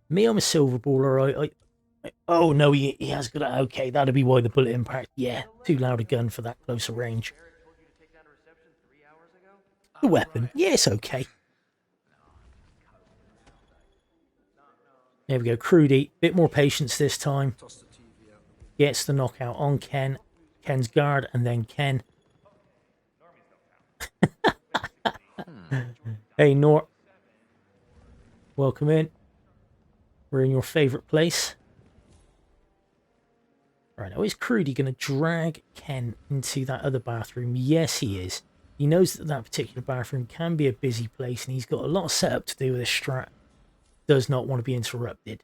Me, I'm a silver baller. Oh no, he has got it. Okay, that'd be why the bullet impact. Yeah, too loud a gun for that closer range. The weapon, yes, okay. There we go, Crewdy. Bit more patience this time. Gets the knockout on Ken. Ken's guard, and then Ken. Hey, Nort. Welcome in. We're in your favourite place. Right, now is Crewdy going to drag Ken into that other bathroom? Yes, he is. He knows that that particular bathroom can be a busy place, and he's got a lot of setup to do with his strat. Does not want to be interrupted.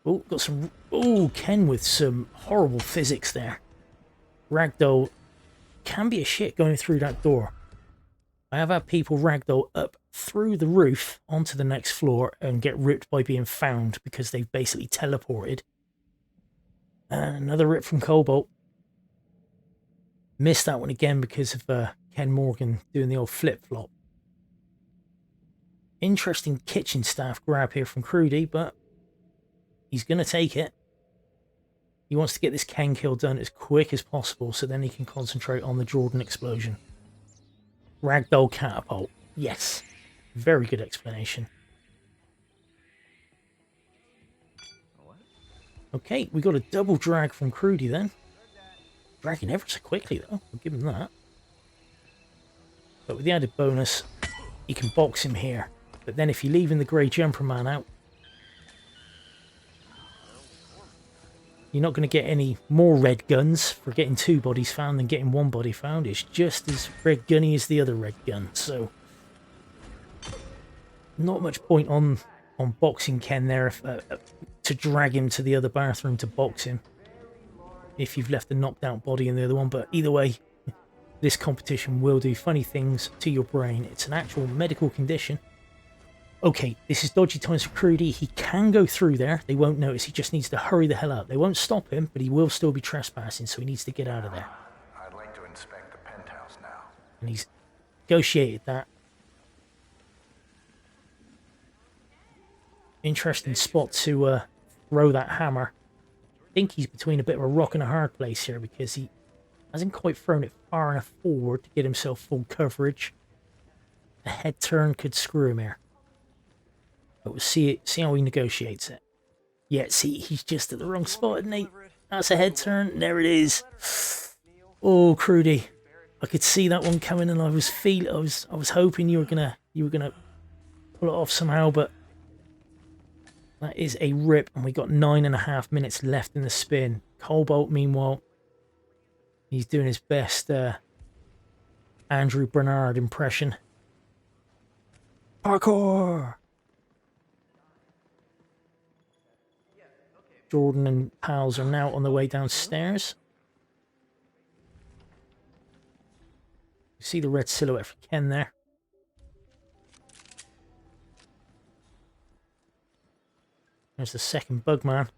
Oh, got some... Oh, Ken with some horrible physics there. Ragdoll can be a shit going through that door. I have had people ragdoll up through the roof onto the next floor and get ripped by being found because they've basically teleported. And another rip from Kobalt. Missed that one again because of Ken Morgan doing the old flip-flop. Interesting kitchen staff grab here from Crewdy, but he's going to take it. He wants to get this Ken kill done as quick as possible so then he can concentrate on the Jordan explosion. Ragdoll catapult. Yes. Very good explanation. Okay, we got a double drag from Crewdy then. Dragging ever so quickly though, I'll give him that. But with the added bonus, he can box him here. But then if you're leaving the grey jumper man out, you're not going to get any more red guns for getting 2 bodies found than getting 1 body found. It's just as red gunny as the other red gun. So, not much point on boxing Ken there if, to drag him to the other bathroom to box him. If you've left a knocked out body in the other one. But either way, this competition will do funny things to your brain. It's an actual medical condition. Okay, this is dodgy times for Crewdy. He can go through there. They won't notice. He just needs to hurry the hell up. They won't stop him, but he will still be trespassing, so he needs to get out of there. I'd like to inspect the penthouse now. And he's negotiated that. Interesting spot to throw that hammer. I think he's between a bit of a rock and a hard place here because he hasn't quite thrown it far enough forward to get himself full coverage. A head turn could screw him here. But we'll see how he negotiates it. Yeah, see, he's just at the wrong spot, isn't he? That's a head turn. There it is. Oh, Crewdy. I could see that one coming, and I was hoping you were gonna pull it off somehow, but that is a rip, and we got 9.5 minutes left in the spin. Kobalt, meanwhile, he's doing his best Andrew Bernard impression. Parkour! Jordan and pals are now on the way downstairs. You see the red silhouette for Ken there. There's the second Bugman.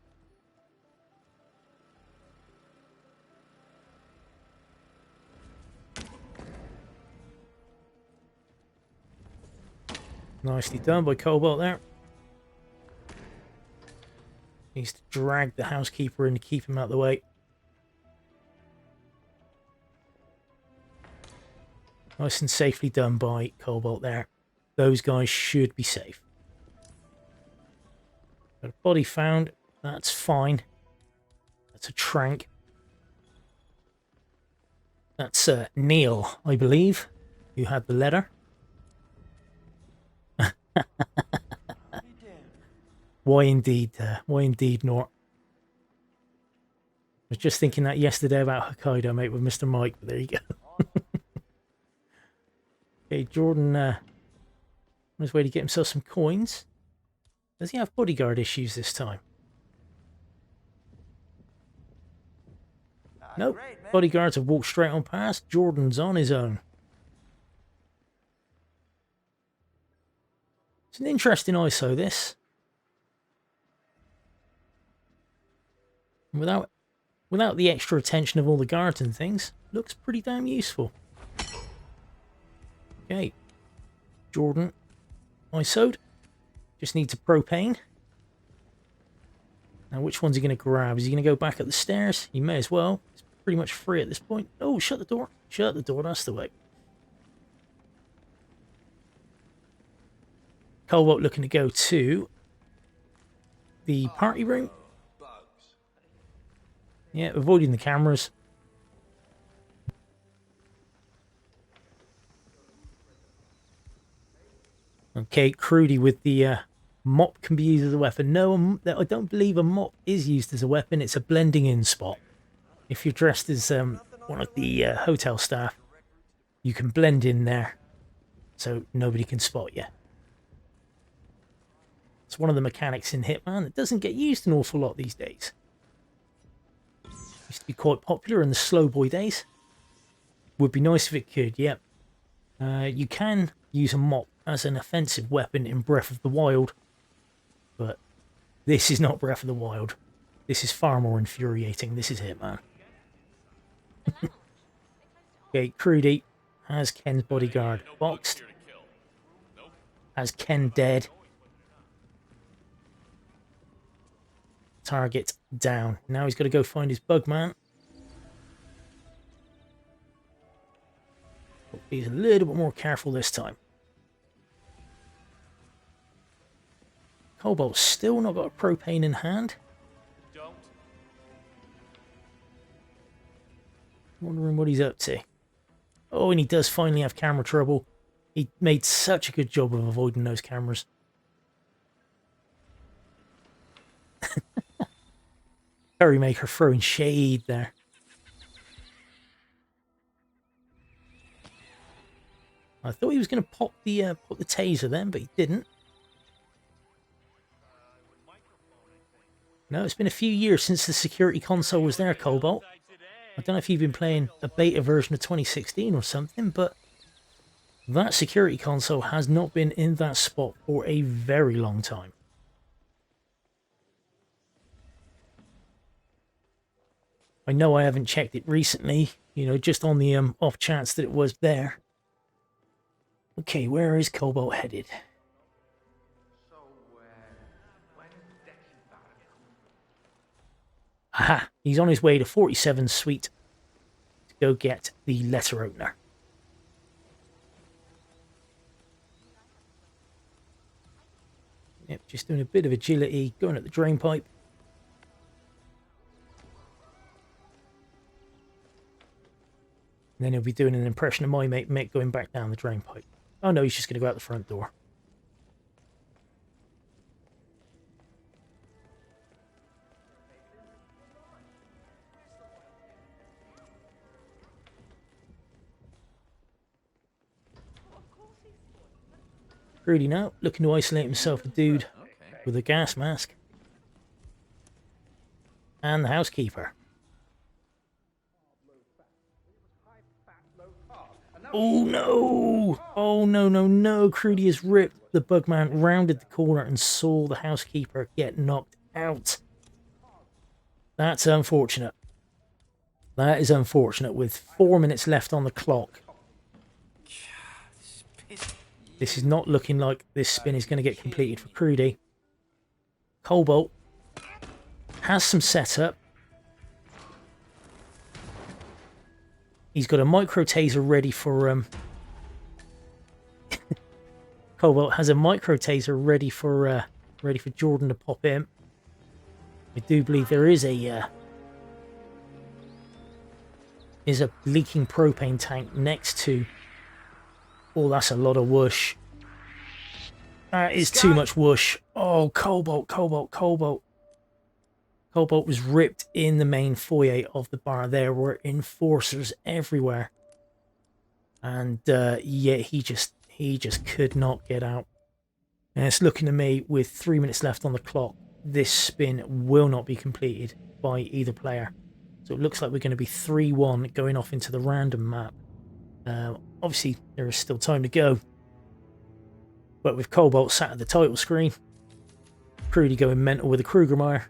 Nicely done by Kobalt there. Needs to drag the housekeeper in to keep him out of the way. Nice and safely done by Kobalt there. Those guys should be safe. Got a body found. That's fine. That's a trank. That's Neil, I believe, who had the letter. Why indeed, Nort? I was just thinking that yesterday about Hokkaido, mate, with Mr. Mike, but there you go. Okay, Jordan on his way to get himself some coins. Does he have bodyguard issues this time? Nope. Bodyguards have walked straight on past. Jordan's on his own. It's an interesting ISO, this. Without the extra attention of all the guards and things, looks pretty damn useful. Okay. Jordan ISO'd. Just needs a propane. Now, which one's he going to grab? Is he going to go back up the stairs? He may as well. It's pretty much free at this point. Oh, shut the door. Shut the door. That's the way. Kobalt looking to go to the party room. Yeah, avoiding the cameras. Okay, Crewdy with the mop can be used as a weapon. No, I don't believe a mop is used as a weapon. It's a blending in spot. If you're dressed as one of the hotel staff, you can blend in there so nobody can spot you. It's one of the mechanics in Hitman that doesn't get used an awful lot these days. Used to be quite popular in the slow boy days. Would be nice if it could, yep. You can use a mop as an offensive weapon in Breath of the Wild, but this is not Breath of the Wild. This is far more infuriating. This is Hitman. Okay, Crewdy has Ken's bodyguard boxed. Has Ken dead. Target down. Now he's got to go find his Bugman. He's a little bit more careful this time. Kobolt's still not got a propane in hand. Wondering what he's up to. Oh, and he does finally have camera trouble. He made such a good job of avoiding those cameras. Currymaker throwing shade there. I thought he was going to pop the taser then, but he didn't. No, it's been a few years since the security console was there, Kobalt. I don't know if you've been playing a beta version of 2016 or something, but that security console has not been in that spot for a very long time. I know I haven't checked it recently, you know, just on the off chance that it was there. Okay, where is Kobalt headed? Aha, he's on his way to 47 Suite to go get the letter opener. Yep, just doing a bit of agility, going at the drain pipe. And then he'll be doing an impression of my mate Mick going back down the drain pipe. Oh no, he's just going to go out the front door. Crewdy now, looking to isolate himself a dude with a gas mask. And the housekeeper. Oh no! Oh no, no, no! Crewdy has ripped. The bugman rounded the corner and saw the housekeeper get knocked out. That's unfortunate. That is unfortunate. With 4 minutes left on the clock. This is not looking like this spin is going to get completed for Crewdy. Kobalt has some setup. He's got a micro taser ready for Kobalt has a micro taser ready for Jordan to pop in. I do believe there is a leaking propane tank next to. Oh, that's a lot of whoosh. That is too much whoosh. Oh, Kobalt. Kobalt was ripped in the main foyer of the bar. There were enforcers everywhere. And yeah, he just could not get out. And it's looking to me, with 3 minutes left on the clock, this spin will not be completed by either player. So it looks like we're going to be 3-1 going off into the random map. Obviously, there is still time to go. But with Kobalt sat at the title screen, Crewdy going mental with a Krugermeyer,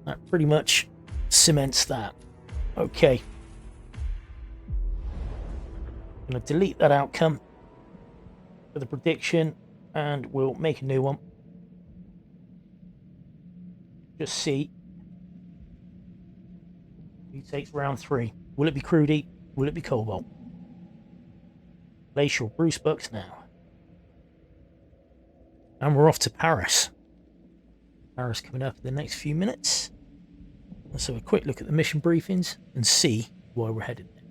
that pretty much cements that. Okay. I'm going to delete that outcome for the prediction and we'll make a new one. Just see who takes round 3. Will it be Crewdy? Will it be Kobalt? Place your Bruce Bucks now. And we're off to Paris. Paris coming up in the next few minutes. Let's have a quick look at the mission briefings and see why we're headed there.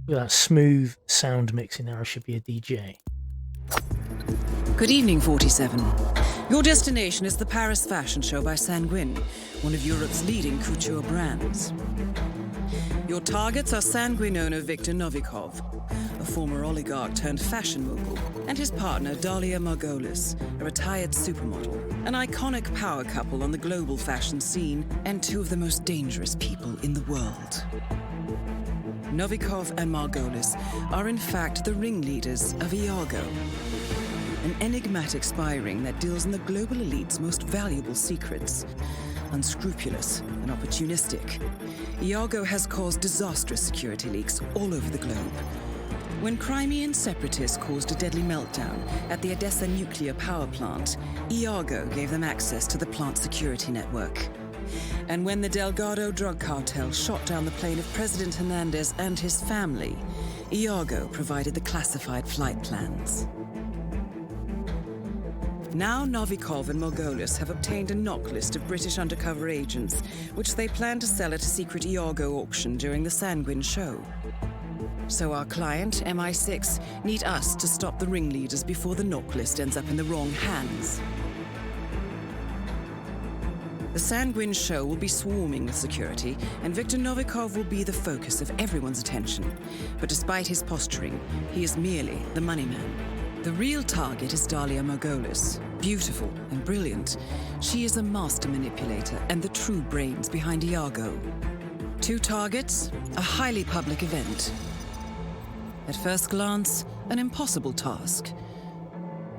Look at that smooth sound mixing there. I should be a DJ. Good evening, 47. Your destination is the Paris Fashion Show by Sanguine, one of Europe's leading couture brands. Your targets are Sanguine owner Viktor Novikov, a former oligarch turned fashion mogul, and his partner Dalia Margolis, a retired supermodel, an iconic power couple on the global fashion scene, and two of the most dangerous people in the world. Novikov and Margolis are in fact the ringleaders of Iago, an enigmatic spy ring that deals in the global elite's most valuable secrets. Unscrupulous and opportunistic, Iago has caused disastrous security leaks all over the globe. When Crimean separatists caused a deadly meltdown at the Odessa nuclear power plant, Iago gave them access to the plant security network. And when the Delgado drug cartel shot down the plane of President Hernandez and his family, Iago provided the classified flight plans. Now Novikov and Margolis have obtained a knock list of British undercover agents, which they plan to sell at a secret Iago auction during the Sanguine show. So our client, MI6, need us to stop the ringleaders before the knock list ends up in the wrong hands. The Sanguine show will be swarming with security, and Viktor Novikov will be the focus of everyone's attention. But despite his posturing, he is merely the money man. The real target is Dalia Margolis. Beautiful and brilliant, she is a master manipulator and the true brains behind Iago. 2 targets, a highly public event. At first glance, an impossible task.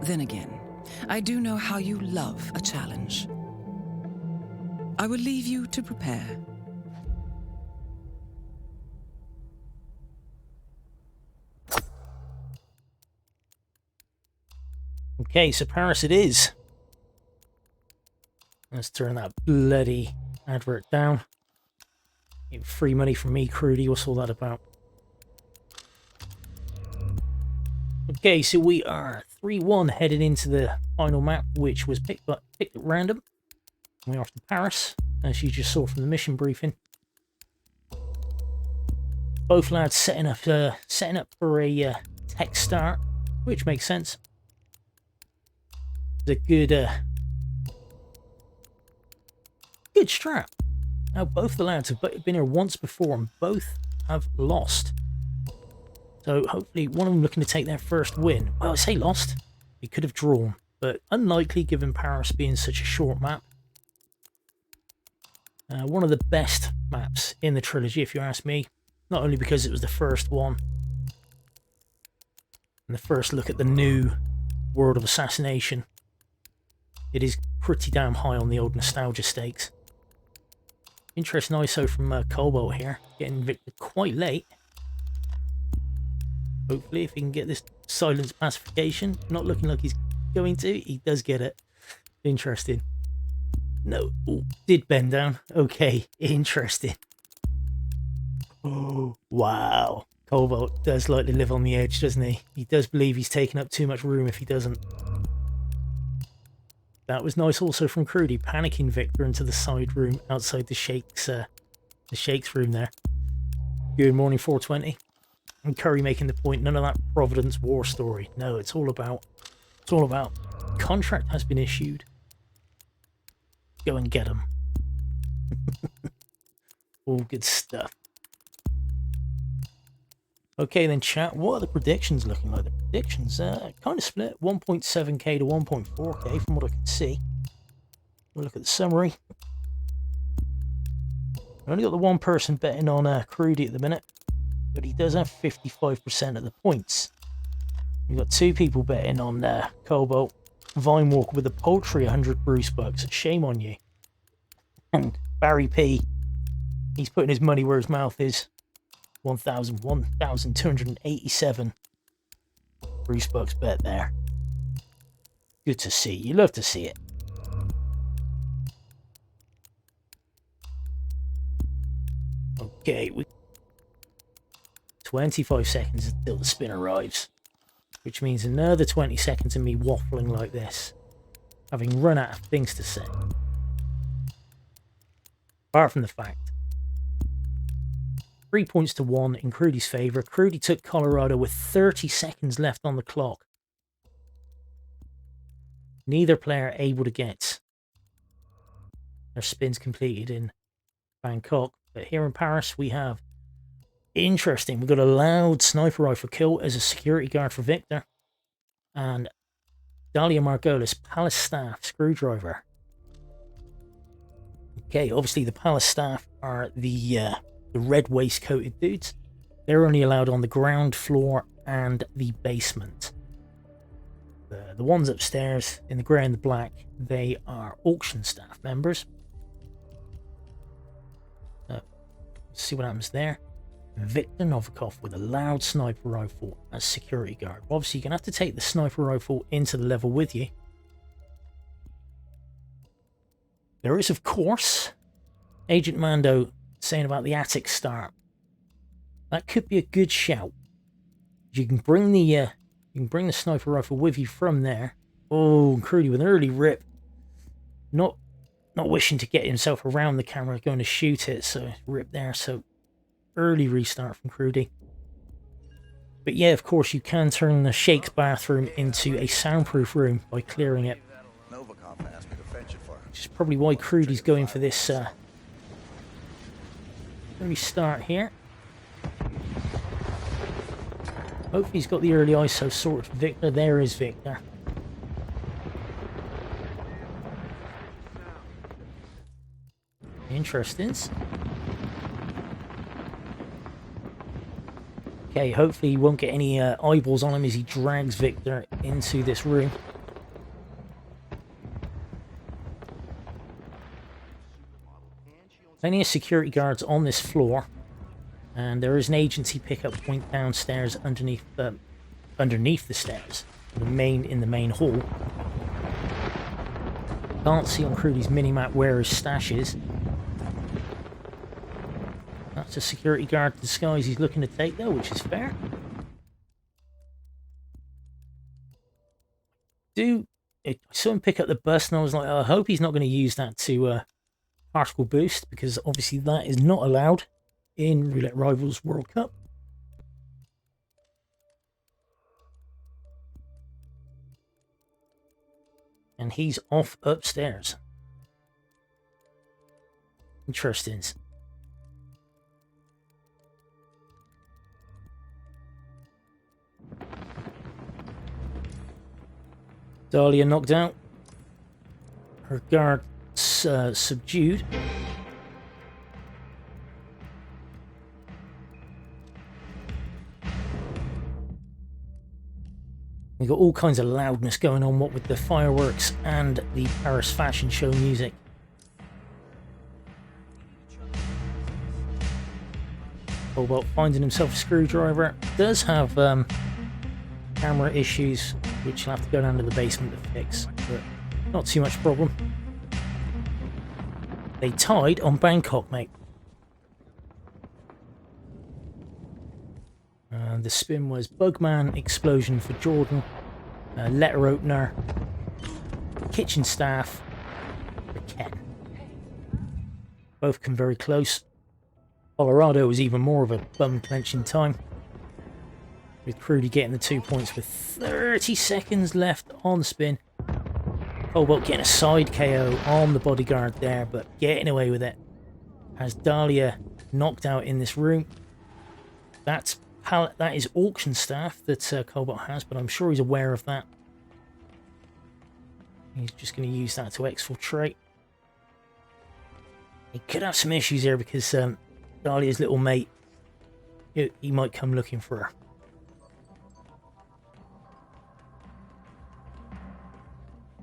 Then again, I do know how you love a challenge. I will leave you to prepare. Okay, so Paris it is. Let's turn that bloody advert down. Get free money from me, Crewdy. What's all that about? Okay, so we are 3-1 headed into the final map, which was picked at random. We're off to Paris. as you just saw from the mission briefing. Both lads setting up for a tech start, which makes sense. It's a good strat. Now both the lads have been here once before and both have lost. So hopefully one of them looking to take their first win. Well, I say lost. He could have drawn, but unlikely given Paris being such a short map. One of the best maps in the trilogy, if you ask me. Not only because it was the first one and the first look at the new world of assassination. It is pretty damn high on the old nostalgia stakes. Interesting ISO from Kobalt here, getting Victor quite late. Hopefully if he can get this silence pacification, not looking like he's going to, he does get it. Interesting. No, ooh, did bend down. Okay, interesting. Oh, wow. Kobalt does like to live on the edge, doesn't he? He does believe he's taking up too much room if he doesn't. That was nice also from Crewdy, panicking Victor into the side room outside the Sheikh's room there. Good morning, 420. And Curry making the point, none of that Providence war story. No, it's all about contract has been issued. Go and get them. All good stuff. Okay then chat, what are the predictions looking like? The predictions kind of split 1.7k to 1.4k from what I can see. We'll look at the summary. I only got the one person betting on Crewdy at the minute, but he does have 55% of the points. We've got two people betting on Kobalt. Vine Walker with a paltry 100 Bruce bucks. Shame on you. And Barry P, he's putting his money where his mouth is. 1,287 Bruce bucks bet there. Good to see. You love to see it. Okay, 25 seconds until the spin arrives, which means another 20 seconds of me waffling like this, having run out of things to say. Apart from the fact 3 points to 1 in Crewdy's favour. Crewdy took Colorado with 30 seconds left on the clock. Neither player able to get their spins completed in Bangkok. But here in Paris we have, interesting, we've got a loud sniper rifle kill as a security guard for Victor. And Dahlia Margolis, Palace Staff, Screwdriver. Okay, obviously the Palace Staff are the red waistcoated dudes. They're only allowed on the ground floor and the basement. The ones upstairs in the grey and the black, they are auction staff members. See what happens there. Victor Novikov with a loud sniper rifle as security guard. Obviously, you're going to have to take the sniper rifle into the level with you. There is, of course, Agent Mando saying about the attic start. That could be a good shout. You can bring the sniper rifle with you from there. Oh, Crewdy with an early rip. Not wishing to get himself around the camera, going to shoot it, so rip there. So early restart from Crewdy. But yeah, of course, you can turn the Sheikh's bathroom into a soundproof room by clearing it. Which is probably why Crewdy's going for this early start here. Hopefully he's got the early ISO sorted. Victor, there is Victor. Interesting. Okay, hopefully he won't get any eyeballs on him as he drags Victor into this room. Plenty of security guards on this floor, and there is an agency pickup point downstairs underneath the stairs, in the main hall. Can't see on Crewdy's minimap where his stash is. That's a security guard disguise he's looking to take though, which is fair. I saw him pick up the bus and I was like, oh, I hope he's not going to use that to particle boost, because obviously that is not allowed in Roulette Rivals World Cup. And he's off upstairs. Interesting. Dahlia knocked out. Her guard subdued. We got all kinds of loudness going on, what with the fireworks and the Paris fashion show music. Kobalt finding himself a screwdriver. Does have camera issues, which he'll have to go down to the basement to fix, but not too much problem. They tied on Bangkok, mate. The spin was Bugman Explosion for Jordan, Letter Opener, Kitchen Staff for Ken. Both come very close. Colorado was even more of a bum clenching time, with Crewdy getting the 2 points with 30 seconds left on the spin. Kobalt getting a side KO on the bodyguard there, but getting away with it. Has Dahlia knocked out in this room. That is auction staff that Kobalt has, but I'm sure he's aware of that. He's just going to use that to exfiltrate. He could have some issues here because Dahlia's little mate, he might come looking for her.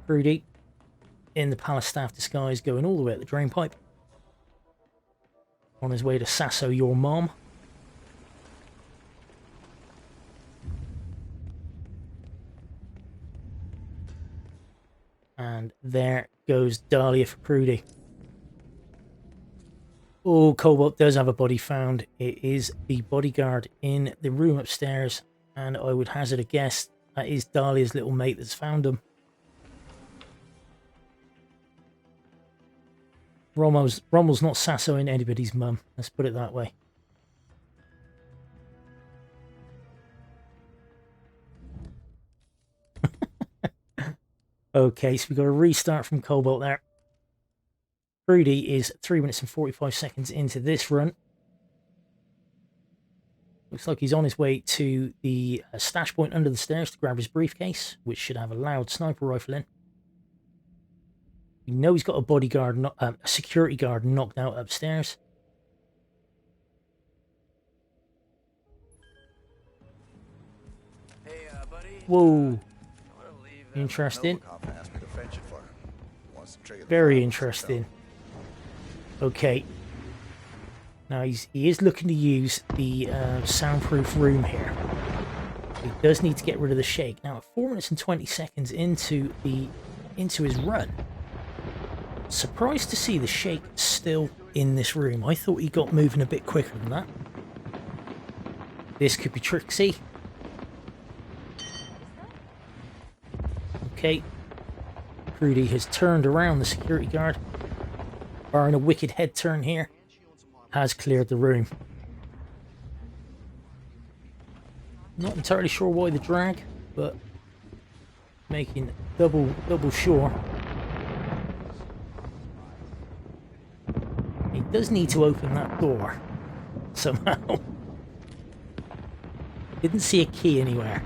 Crewdy in the palace staff disguise, going all the way at the drain pipe. On his way to Sasso your mom. And there goes Dahlia for Crewdy. Oh, Kobalt does have a body found. It is the bodyguard in the room upstairs, and I would hazard a guess that is Dahlia's little mate that's found him. Rommel's not sassoing anybody's mum, let's put it that way. Okay, so we've got a restart from Kobalt there. Crewdy is 3 minutes and 45 seconds into this run. Looks like he's on his way to the stash point under the stairs to grab his briefcase, which should have a loud sniper rifle in. We know he's got a bodyguard, a security guard knocked out upstairs. Hey, buddy. Whoa. Interesting. Very interesting. Okay. Now he is looking to use the soundproof room here. He does need to get rid of the shake. Now at 4 minutes and 20 seconds into his run. Surprised to see the shake still in this room. I thought he got moving a bit quicker than that. This could be tricksy. Okay. Crewdy has turned around the security guard. Barring a wicked head turn here. Has cleared the room. Not entirely sure why the drag, but making double sure. He does need to open that door somehow. Didn't see a key anywhere.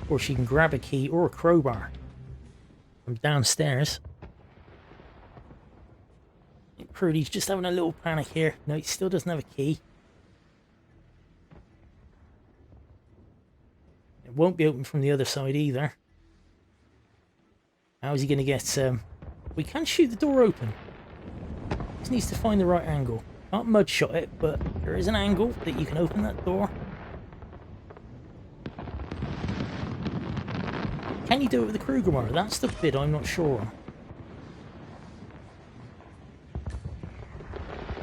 Or she can grab a key or a crowbar from downstairs. Crewdy's just having a little panic here. No, he still doesn't have a key. It won't be open from the other side either. How is he going to get... we can shoot the door open. Just needs to find the right angle. Can't mudshot it, but there is an angle that you can open that door. Can you do it with the Kruger? That's the bit I'm not sure on.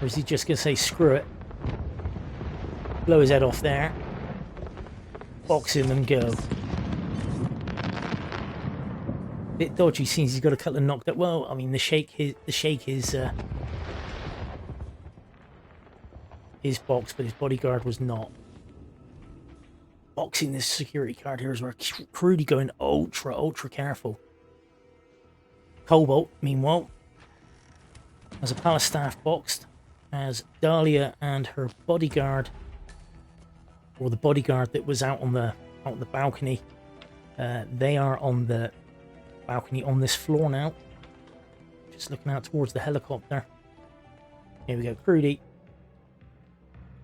Or is he just going to say screw it? Blow his head off there. Box him and go. bit dodgy since he's got a couple of knocked up. Well, I mean, the shake is his box, but his bodyguard was not. Boxing this security guard here is where Crewdy going ultra careful. Kobalt, meanwhile, has a palace staff boxed, as Dahlia and her bodyguard, or the bodyguard that was out on the balcony, they are on the balcony on this floor now, just looking out towards the helicopter. Here we go, Crewdy,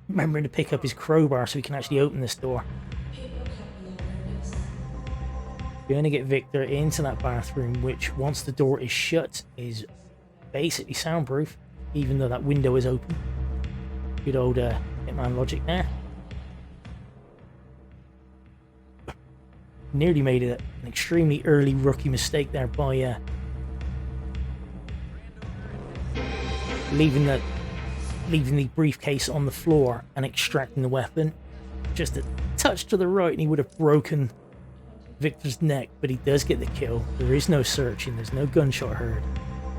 remembering to pick up his crowbar so he can actually open this door. Going to get Victor into that bathroom, which once the door is shut is basically soundproof, even though that window is open. Good old Hitman logic there. Nearly made an extremely early rookie mistake there by leaving the briefcase on the floor and extracting the weapon. Just a touch to the right and he would have broken Victor's neck, but he does get the kill. There is no searching, there's no gunshot heard.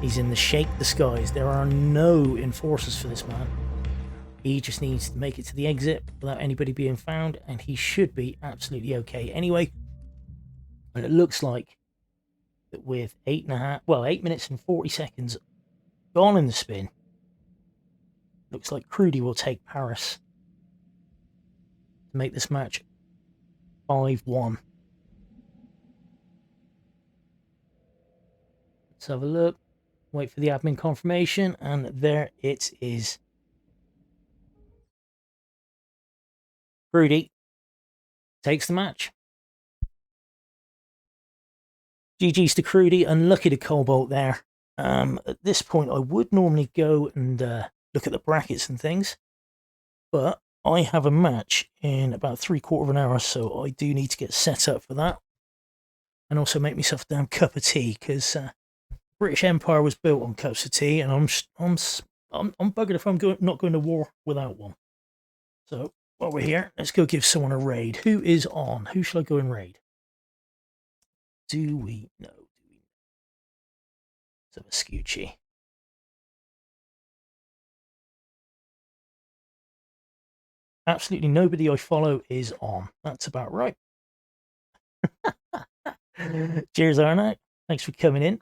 He's in the shake disguise. There are no enforcers for this man. He just needs to make it to the exit without anybody being found, and he should be absolutely okay. Anyway, and it looks like that with 8 minutes and 40 seconds gone in the spin, looks like Crewdy will take Paris to make this match 5-1. Let's have a look. Wait for the admin confirmation, and there it is. Crewdy takes the match. GG's to Crewdy, unlucky to Kobalt there. At this point, I would normally go and look at the brackets and things, but I have a match in about 3/4 of an hour, so I do need to get set up for that, and also make myself a damn cup of tea, because British Empire was built on cups of tea, and I'm buggered if I'm not going to war without one. So while we're here, let's go give someone a raid. Who is on? Who shall I go and raid? Do we know? Let's have a Scoochie. Absolutely nobody I follow is on. That's about right. Cheers, Arno. Thanks for coming in.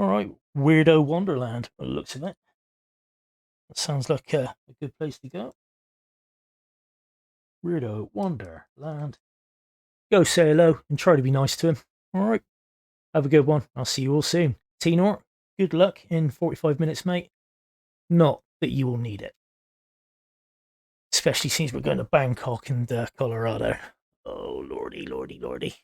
Alright, Weirdo Wonderland, by the looks of it. That sounds like a good place to go. Weirdo Wonderland. Go say hello and try to be nice to him. Alright, have a good one. I'll see you all soon. T-Nort, good luck in 45 minutes, mate. Not that you will need it. Especially since we're going to Bangkok and Colorado. Oh, lordy, lordy, lordy.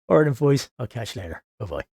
Alright then, boys. I'll catch you later. Bye-bye.